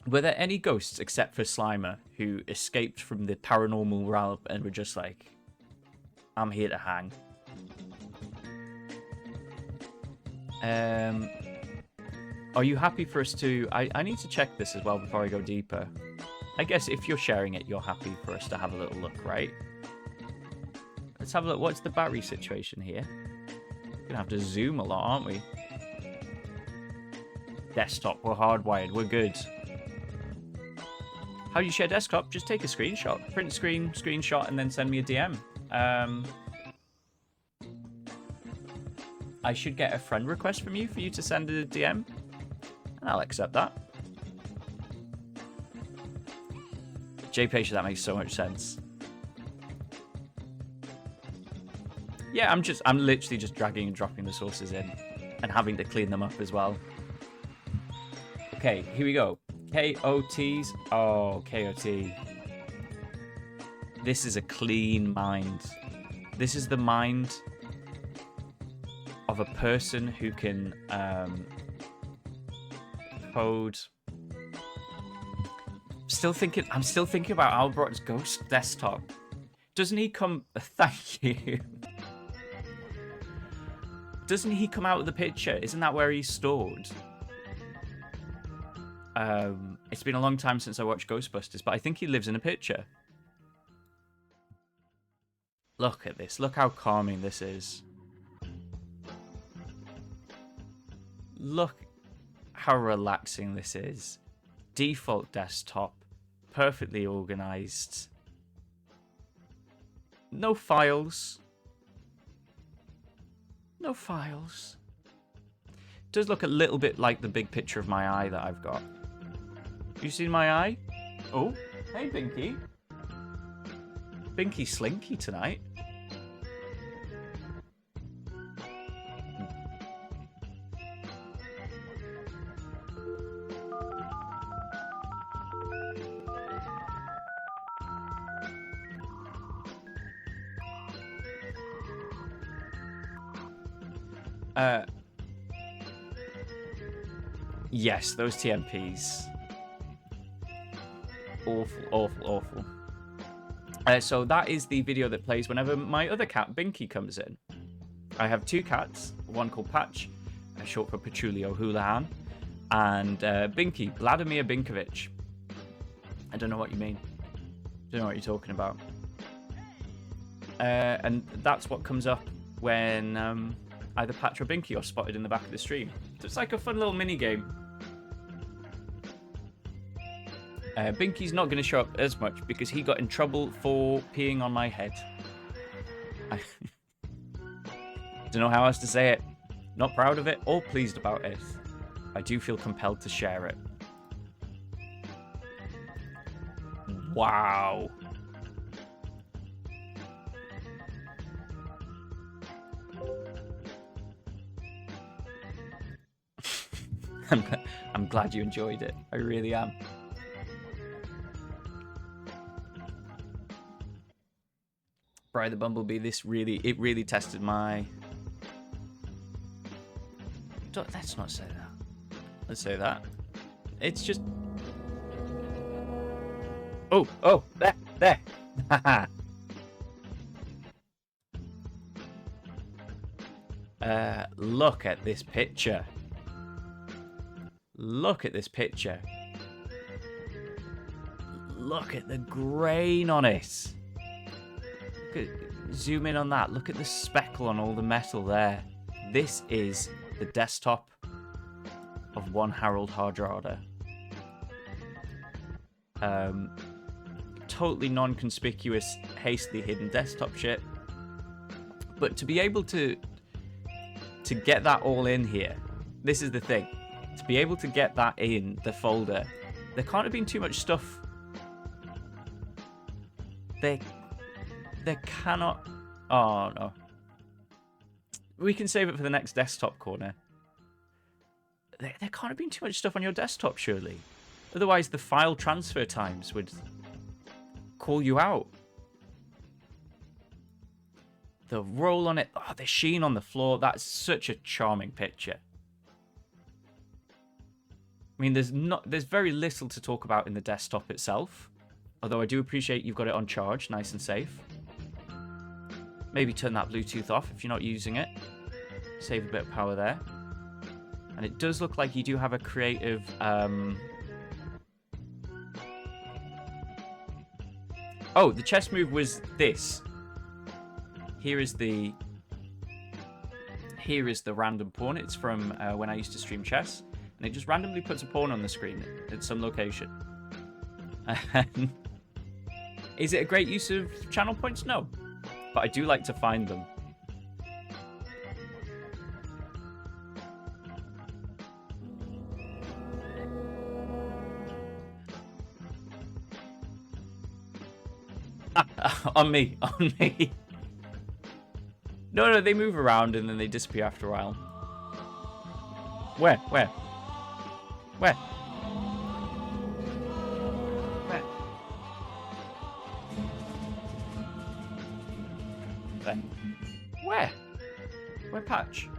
Were there any ghosts except for Slimer who escaped from the paranormal realm and were just like, I'm here to hang? Are you happy for us to... I need to check this as well before I go deeper. I guess if you're sharing it, you're happy for us to have a little look, right? Let's have a look. What's the battery situation here? We're going to have to zoom a lot, aren't we? Desktop, we're hardwired, we're good. How do you share desktop? Just take a screenshot. Print screen, screenshot, and then send me a DM. I should get a friend request from you for you to send a DM. And I'll accept that. JPatia, that makes so much sense. Yeah, I'm literally just dragging and dropping the sources in. And having to clean them up as well. Okay, here we go. KOTs. Oh, KOT. This is a clean mind. This is the mind of a person who can code. I'm still thinking about Albert's ghost desktop. Doesn't he come? Thank you. Doesn't he come out of the picture? Isn't that where he's stored? It's been a long time since I watched Ghostbusters, but I think he lives in a picture. Look at this. Look how calming this is. Look how relaxing this is. Default desktop. Perfectly organized. No files. No files. Does look a little bit like the big picture of my eye that I've got. You seen my eye? Oh, hey Binky. Binky Slinky tonight. Yes, those TMPs. Awful, awful, awful. So that is the video that plays whenever my other cat, Binky, comes in. I have two cats, one called Patch, short for Patchouli O'Houlihan, and Binky, Vladimir Binkovich. I don't know what you mean. Don't know what you're talking about. And that's what comes up when either Patch or Binky are spotted in the back of the stream. So it's like a fun little mini game. Binky's not going to show up as much because he got in trouble for peeing on my head. I don't know how else to say it. Not proud of it or pleased about it. I do feel compelled to share it. Wow. I'm glad you enjoyed it. I really am. Brian the Bumblebee, it really tested my... Let's not say that. Let's say that. It's just... Oh, there. Look at this picture. Look at this picture. Look at the grain on it. Zoom in on that. Look at the speckle on all the metal there. This is the desktop of one Harold Hardrada. Totally non-conspicuous, hastily hidden desktop shit. But to be able to get that all in here, this is the thing. To be able to get that in the folder, there can't have been too much stuff. There cannot... Oh, no. We can save it for the next desktop corner. There can't have been too much stuff on your desktop, surely. Otherwise, the file transfer times would call you out. The roll on it, oh, the sheen on the floor, that's such a charming picture. I mean, there's very little to talk about in the desktop itself. Although I do appreciate you've got it on charge, nice and safe. Maybe turn that Bluetooth off if you're not using it. Save a bit of power there. And it does look like you do have a creative... Oh, the chess move was this. Here is the random pawn. It's from when I used to stream chess. And it just randomly puts a pawn on the screen at some location. Is it a great use of channel points? No. But I do like to find them. On me. No, they move around and then they disappear after a while. Where? Where? Where, Patch?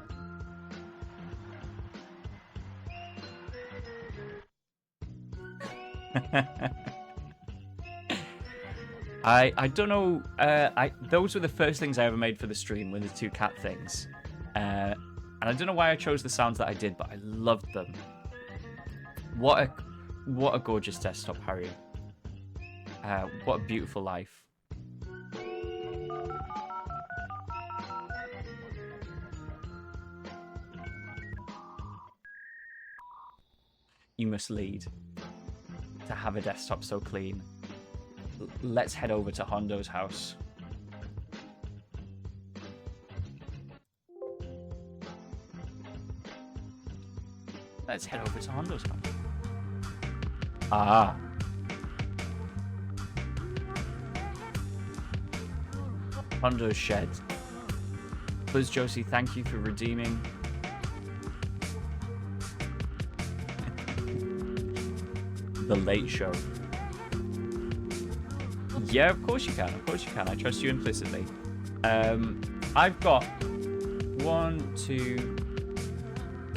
I don't know. Those were the first things I ever made for the stream, were the two cat things. And I don't know why I chose the sounds that I did, but I loved them. What a gorgeous desktop, Harry. What a beautiful life. You must lead to have a desktop so clean. Let's head over to Hondo's house. Let's head over to Hondo's house. Ah. Hondo's shed. Buzz Josie, thank you for redeeming. The Late Show. Yeah, of course you can. Of course you can. I trust you implicitly. I've got 1, 2.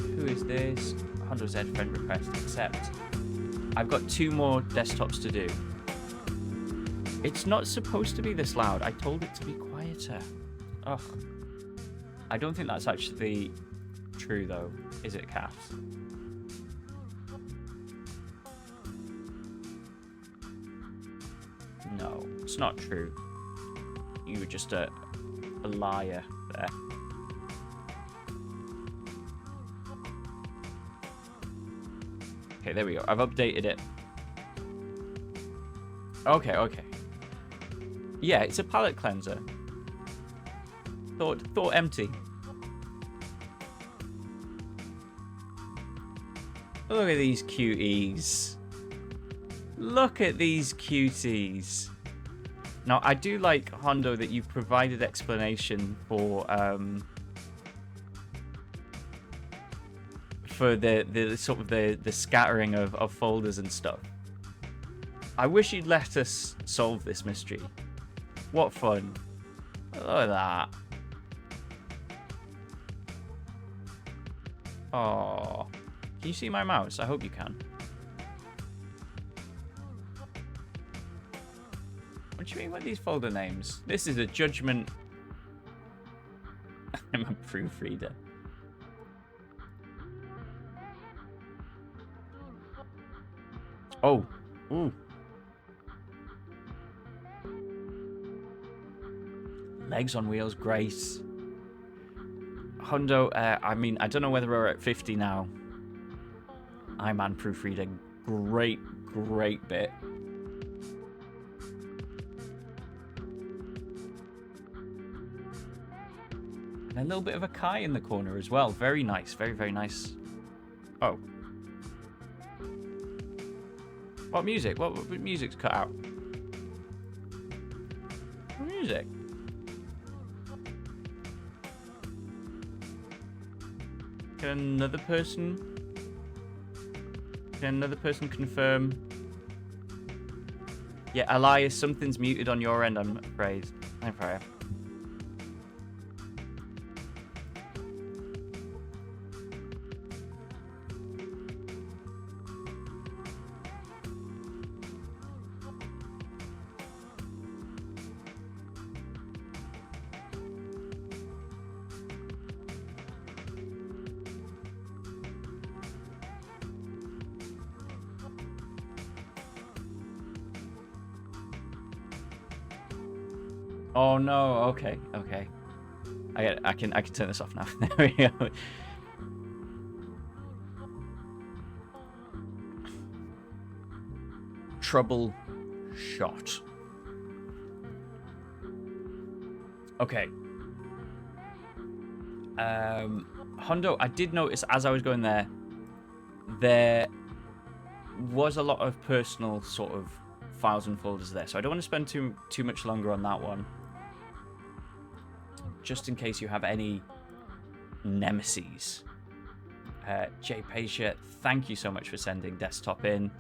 Who is this? Hondo Z friend request. Accept. I've got 2 more desktops to do. It's not supposed to be this loud. I told it to be quieter. Ugh. I don't think that's actually true, though. Is it, Cat? No, it's not true. You were just a liar there. Okay, there we go. I've updated it. Okay. Yeah, it's a palette cleanser. Thought empty. Look at these cuties. Look at these cuties. Now, I do like, Hondo, that you've provided explanation for the sort of the scattering of folders and stuff. I wish you'd let us solve this mystery. What fun. Look at that. Oh, can you see my mouse? I hope you can. What do you mean by these folder names? This is a judgment. I'm a proofreader. Oh. Ooh. Legs on wheels, Grace. Hundo, I mean, I don't know whether we're at 50 now. I'm man proofreader. Great, great bit. And a little bit of a Kai in the corner as well. Very nice, very, very nice. Oh. What music? What music's cut out? What music? Can another person confirm? Yeah, Elias, something's muted on your end, I'm afraid. I'm sorry. Oh no, okay. I can turn this off now. There we go. Trouble shot. Okay. Hondo, I did notice as I was going there was a lot of personal sort of files and folders there, so I don't want to spend too much longer on that one. Just in case you have any nemesis. Jay Pacia, thank you so much for sending desktop in.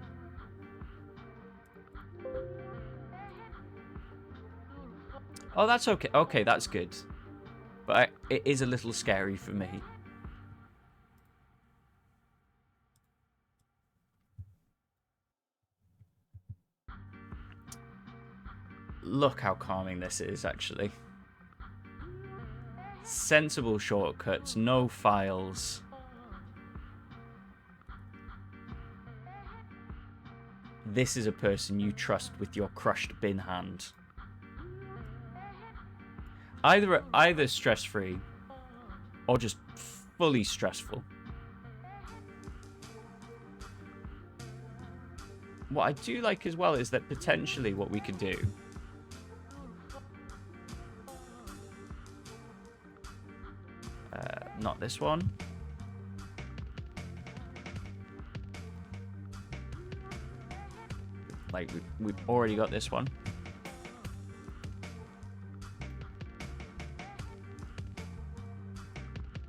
Oh, that's okay. Okay, that's good. But it is a little scary for me. Look how calming this is, actually. Sensible shortcuts, no files. This is a person you trust with your crushed bin hand. Either stress-free or just fully stressful. What I do like as well is that potentially what we could do not this one. Like we've already got this one.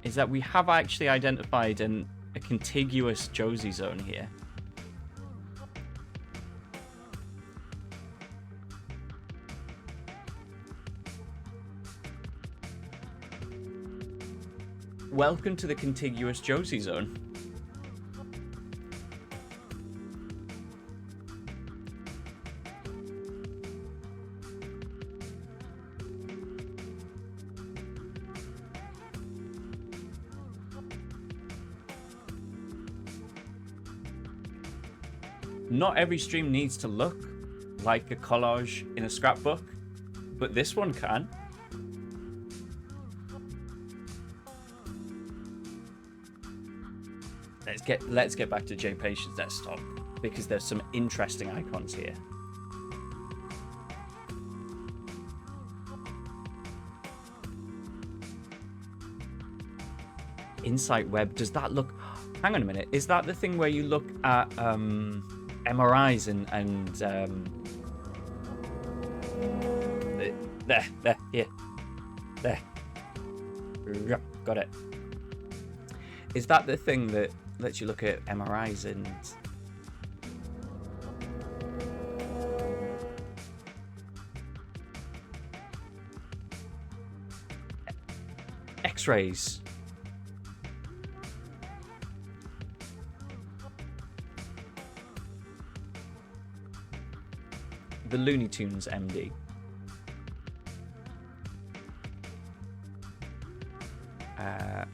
Is that we have actually identified a contiguous Josie zone here. Welcome to the contiguous Josie zone. Not every stream needs to look like a collage in a scrapbook, but this one can. Let's get back to Jay Patient's desktop because there's some interesting icons here. Insight Web, does that look... Hang on a minute, is that the thing where you look at MRIs and there. Yep, got it. Is that the thing that lets you look at MRIs and X-rays? The Looney Tunes MD.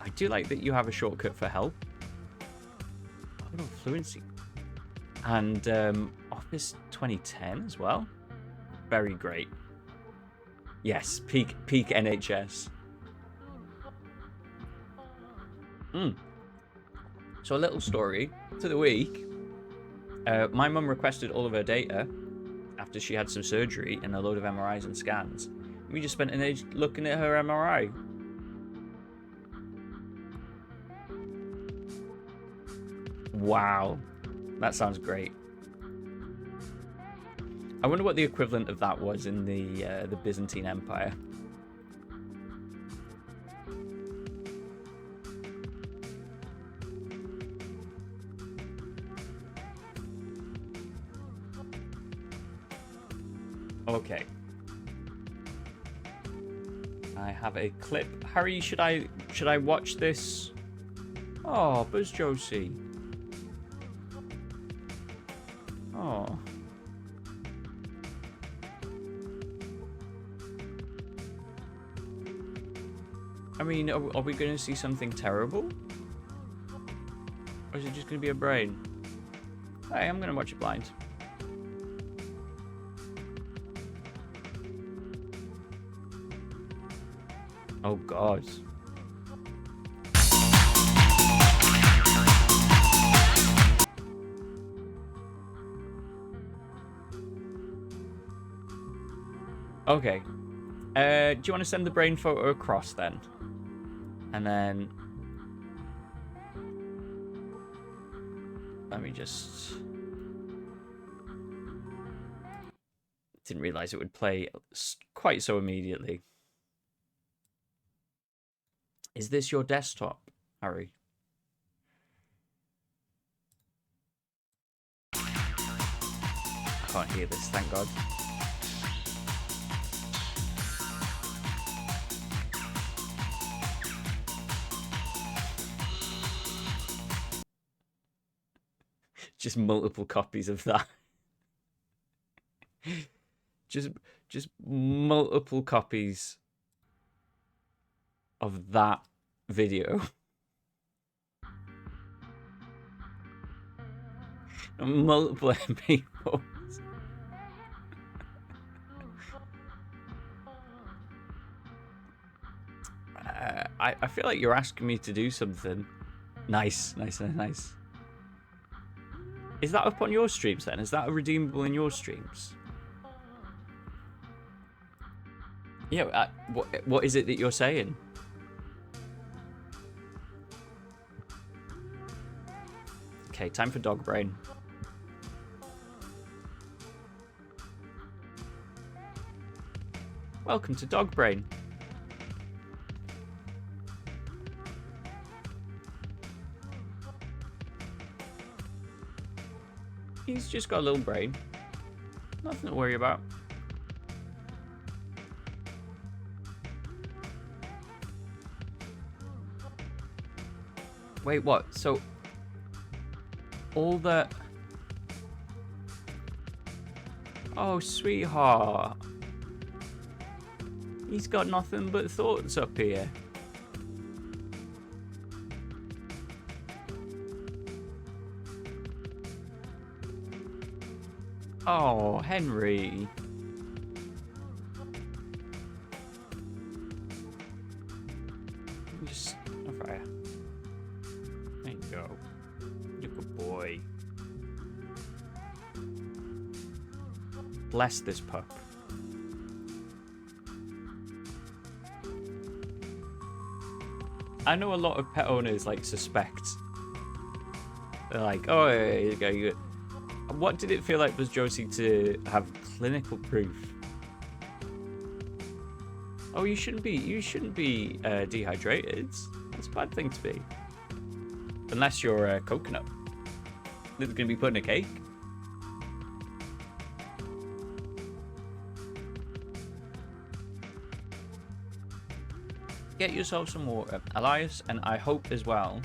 I do like that you have a shortcut for help. Oh, fluency. And Office 2010 as well. Very great. Yes, peak NHS. So a little story to the week. My mum requested all of her data after she had some surgery and a load of MRIs and scans. We just spent an age looking at her MRI. Wow, that sounds great. I wonder what the equivalent of that was in the Byzantine Empire. Okay. I have a clip. Harry, should I watch this? Oh, Buzz Josie. Oh. I mean, are we going to see something terrible? Or is it just going to be a brain? Hey, I'm going to watch it blind. Oh, God. Okay. Do you want to send the brain photo across then? And then... Let me just... Didn't realize it would play quite so immediately. Is this your desktop, Harry? I can't hear this, thank God. Just multiple copies of that. just multiple copies of that video. Multiple MP4s. I feel like you're asking me to do something. Nice. Is that up on your streams then? Is that redeemable in your streams? Yeah, what is it that you're saying? Okay, time for dog brain. Welcome to dog brain. He's just got a little brain. Nothing to worry about. Wait, what? So... all the... Oh, sweetheart. He's got nothing but thoughts up here. Oh, Henry. Just... okay. There you go. You're a good boy. Bless this pup. I know a lot of pet owners like suspect. They're like, oh, here you go, you go. What did it feel like, was Josie, to have clinical proof? Oh, you shouldn't be dehydrated. That's a bad thing to be. Unless you're a coconut. That's gonna be put in a cake. Get yourself some water, Elias, and I hope as well.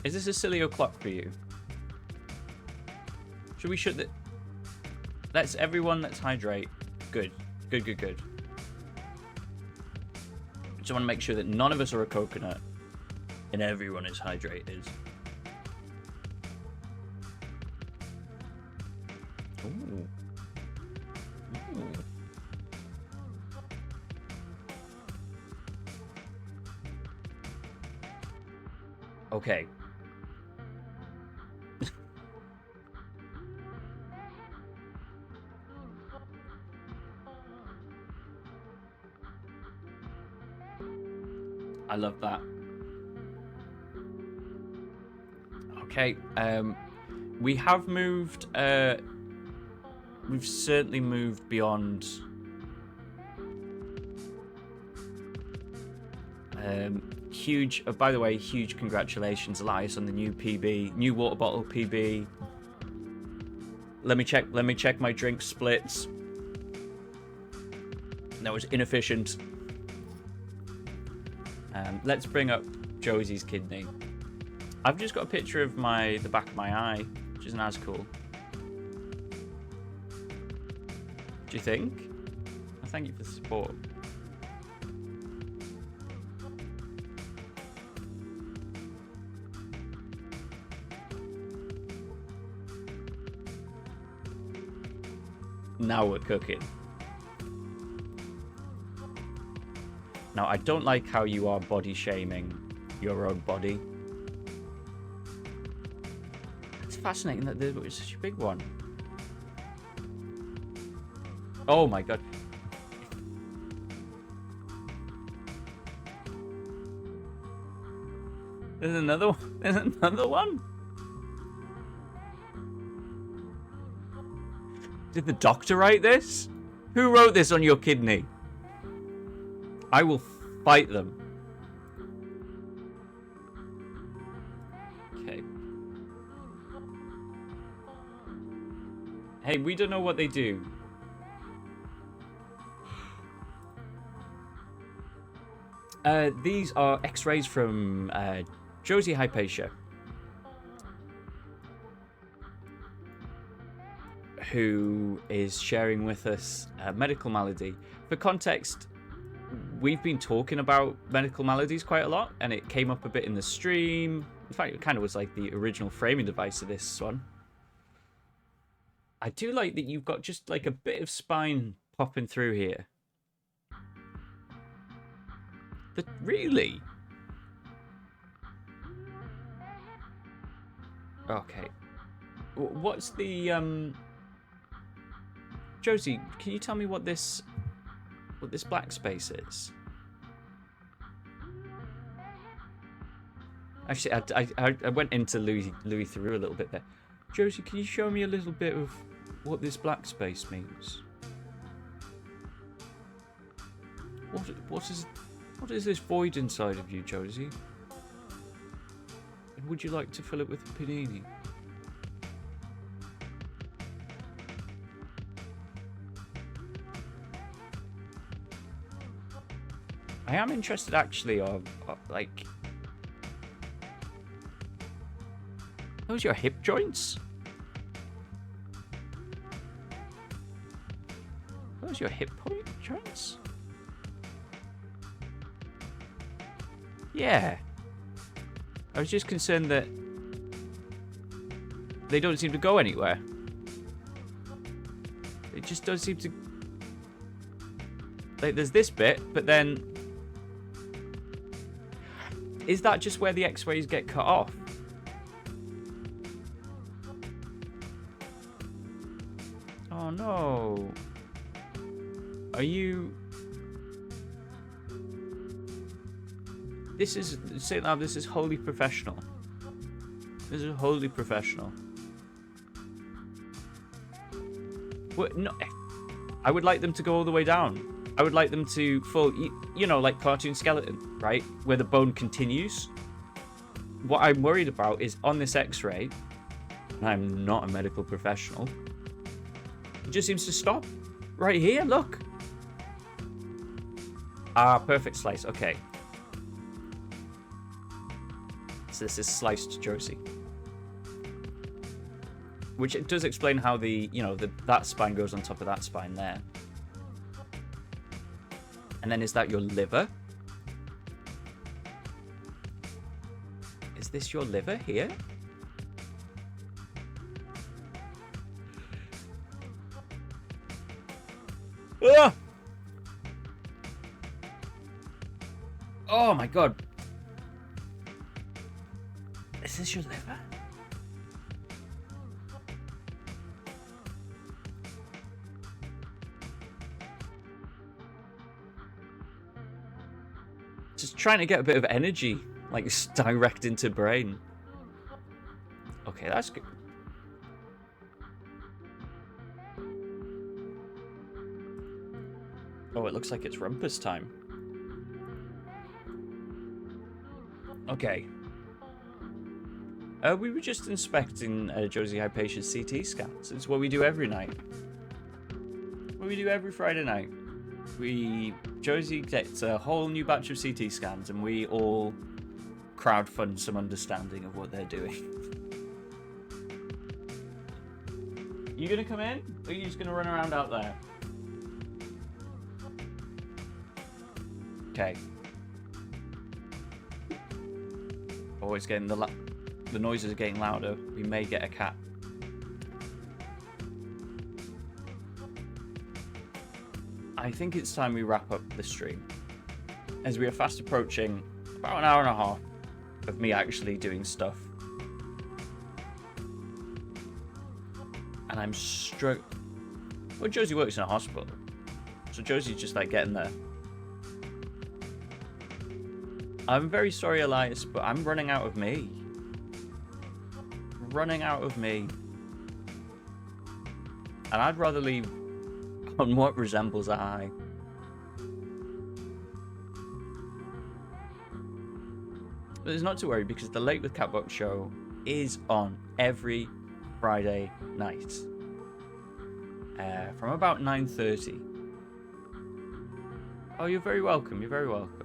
Is this a silly o'clock for you? Should let's hydrate. Good. Just want to make sure that none of us are a coconut. And everyone is hydrated. Ooh. Ooh. Okay. I love that. Okay, we have moved, we've certainly moved beyond, huge, by the way, huge congratulations, Elias, on the new PB, new water bottle PB. Let me check my drink splits. That was inefficient. Let's bring up Josie's kidney. I've just got a picture of the back of my eye, which isn't as cool. Do you think? Well, thank you for the support. Now we're cooking. Now, I don't like how you are body shaming your own body. It's fascinating that there was such a big one. Oh my god. There's another one. There's another one. Did the doctor write this? Who wrote this on your kidney? I will fight them. Okay. Hey, we don't know what they do. These are x-rays from Josie Hypatia, who is sharing with us a medical malady. For context, we've been talking about medical maladies quite a lot, and it came up a bit in the stream. In fact, it kind of was like the original framing device of this one. I do like that you've got just like a bit of spine popping through here. Really? Okay. What's the Josie, can you tell me what this black space is? Actually, I went into Louis Theroux a little bit there. Josie, can you show me a little bit of what this black space means? What is this void inside of you, Josie? And would you like to fill it with a panini? I am interested, actually, of like, those your hip joints? Those your hip joints? Yeah. I was just concerned that they don't seem to go anywhere. It just does seem to... Like, there's this bit, but then... Is that just where the x-rays get cut off? Oh no. Are you... This is... Say it loud, this is wholly professional. This is wholly professional. What? No, I would like them to go all the way down. I would like them to full, you know, like cartoon skeleton, right? Where the bone continues. What I'm worried about is on this x-ray, and I'm not a medical professional, it just seems to stop right here, look. Ah, perfect slice, okay. So this is sliced Josie. Which it does explain how the, you know, that spine goes on top of that spine there. And then is that your liver? this your liver here? Ah! Oh my god. Is this your liver? Just trying to get a bit of energy, like direct into brain. Okay, that's good. Oh, it looks like it's rumpus time. Okay. We were just inspecting Josie Hypatia's CT scans. It's what we do every night. What we do every Friday night. Josie gets a whole new batch of CT scans, and we all crowdfund some understanding of what they're doing. You gonna come in, or are you just gonna run around out there? Okay. Oh, it's getting the noises are getting louder. We may get a cat. I think it's time we wrap up the stream, as we are fast approaching about an hour and a half of me actually doing stuff. And I'm struggling. Well, Josie works in a hospital, so Josie's just like getting there. I'm very sorry, Elias, but I'm running out of me. Running out of me. And I'd rather leave on what resembles a high. But there's not to worry, because the Late with Catbox show is on every Friday night. From about 9:30. Oh, you're very welcome. You're very welcome.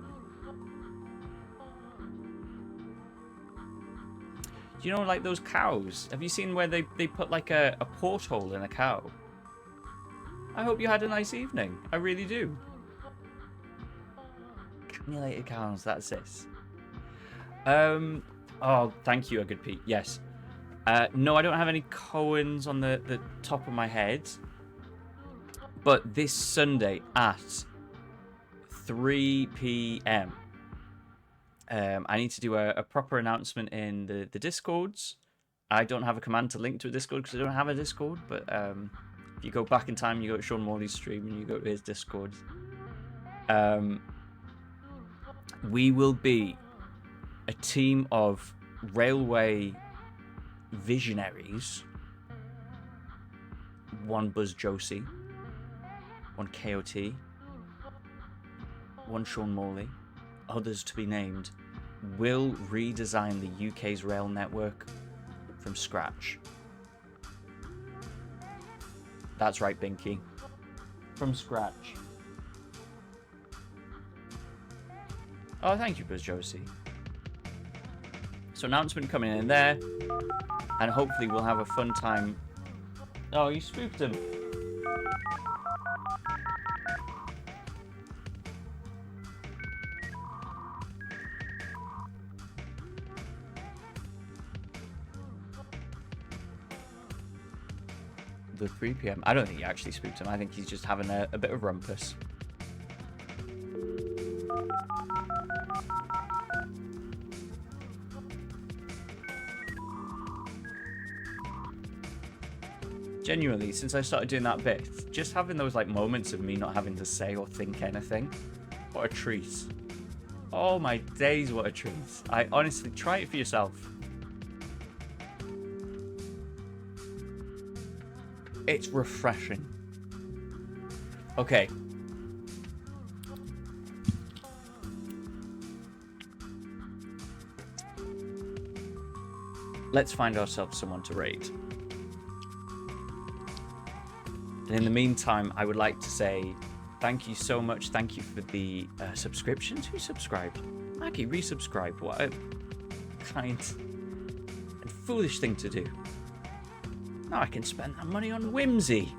Do you know, like those cows? Have you seen where they put like a porthole in a cow? I hope you had a nice evening. I really do. Cannulated cows, that's it. Oh, thank you, a good Pete. Yes. No, I don't have any Cohens on the top of my head. But this Sunday at 3 p.m. I need to do a proper announcement in the Discords. I don't have a command to link to a Discord because I don't have a Discord, but if you go back in time, you go to Sean Morley's stream and you go to his Discord. We will be a team of railway visionaries. One Buzz Josie, one KOT, one Sean Morley, others to be named, will redesign the UK's rail network from scratch. That's right, Binky. From scratch. Oh, thank you, Buzz Josie. So announcement coming in there, and hopefully we'll have a fun time. Oh, you spooked him. The 3 p.m. I don't think he actually spooked him. I think he's just having a bit of rumpus. Genuinely, since I started doing that bit, just having those like moments of me not having to say or think anything, what a treat. Oh my days, what a treat. I honestly, try it for yourself. It's refreshing. Okay. Let's find ourselves someone to raid. And in the meantime, I would like to say thank you so much. Thank you for the subscriptions. Who subscribed? Maggie resubscribed. What a kind and foolish thing to do. Now I can spend that money on whimsy.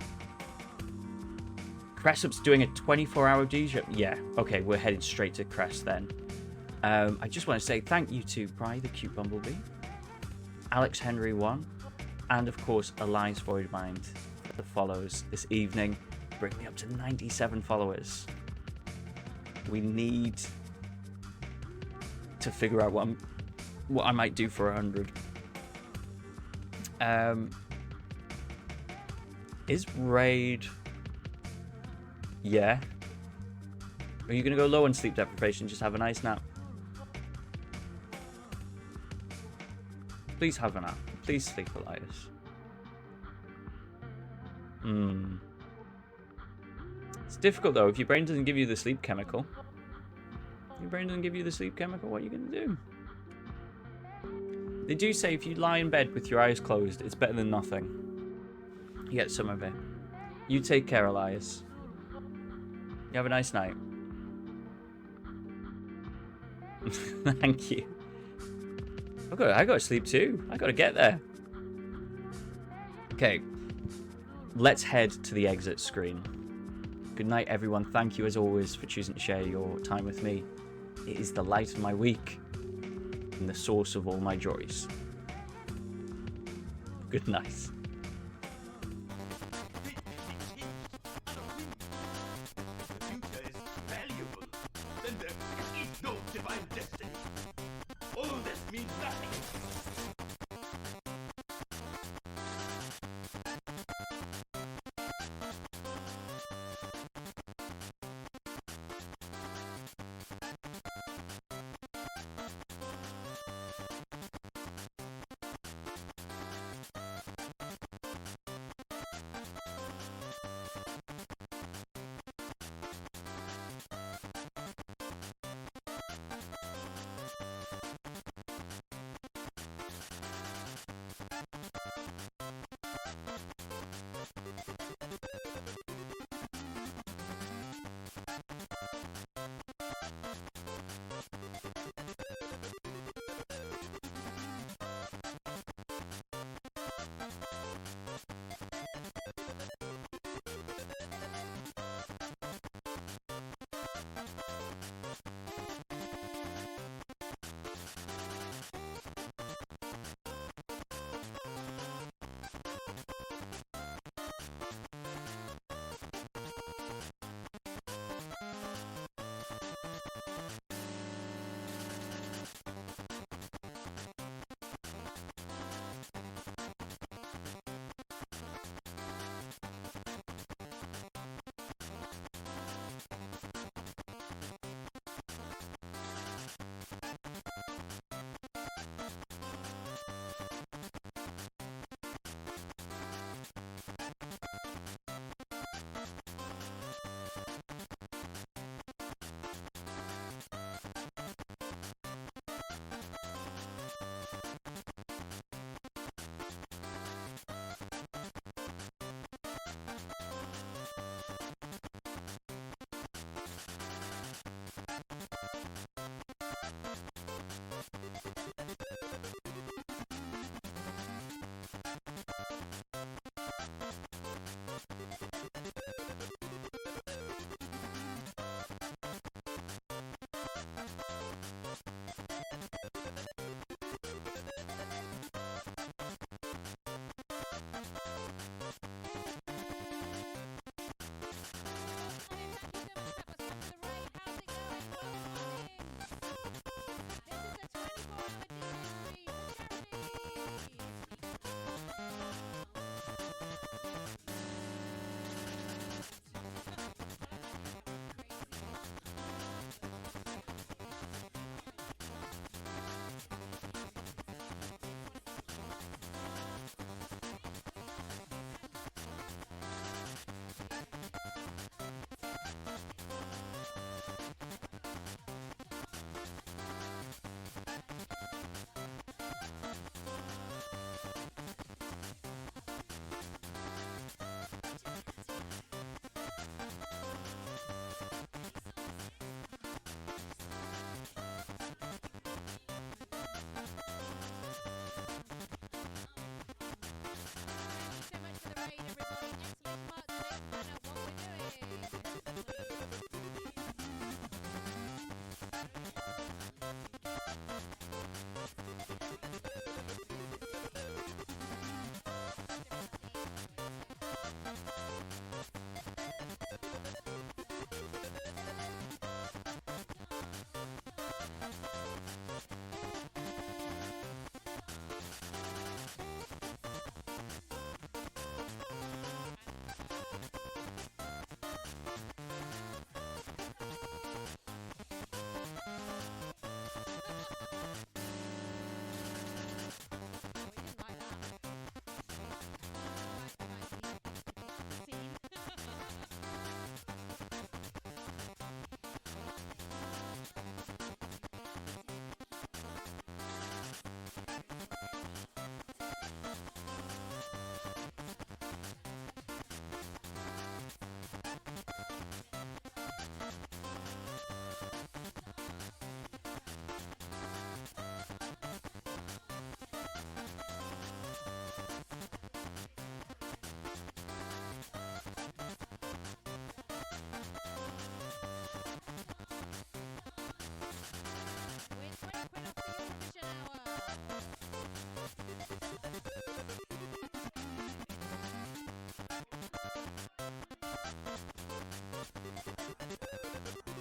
Cressup's doing a 24-hour DJ. Yeah, okay, we're heading straight to Cress then. I just want to say thank you to Bri the Cute Bumblebee, Alex Henry 1, and of course Elias Voidmind for the follows this evening, bringing me up to 97 followers. We need to figure out what I might do for 100. Is raid? Yeah. Are you gonna go low on sleep deprivation? Just have a nice nap. Please have a nap. Please sleep, Elias. It's difficult though. If your brain doesn't give you the sleep chemical, what are you gonna do? They do say if you lie in bed with your eyes closed, it's better than nothing. You get some of it. You take care, Elias. You have a nice night. Thank you. I gotta sleep too. I gotta get there. Okay. Let's head to the exit screen. Good night, everyone. Thank you as always for choosing to share your time with me. It is the light of my week and the source of all my joys. Good night.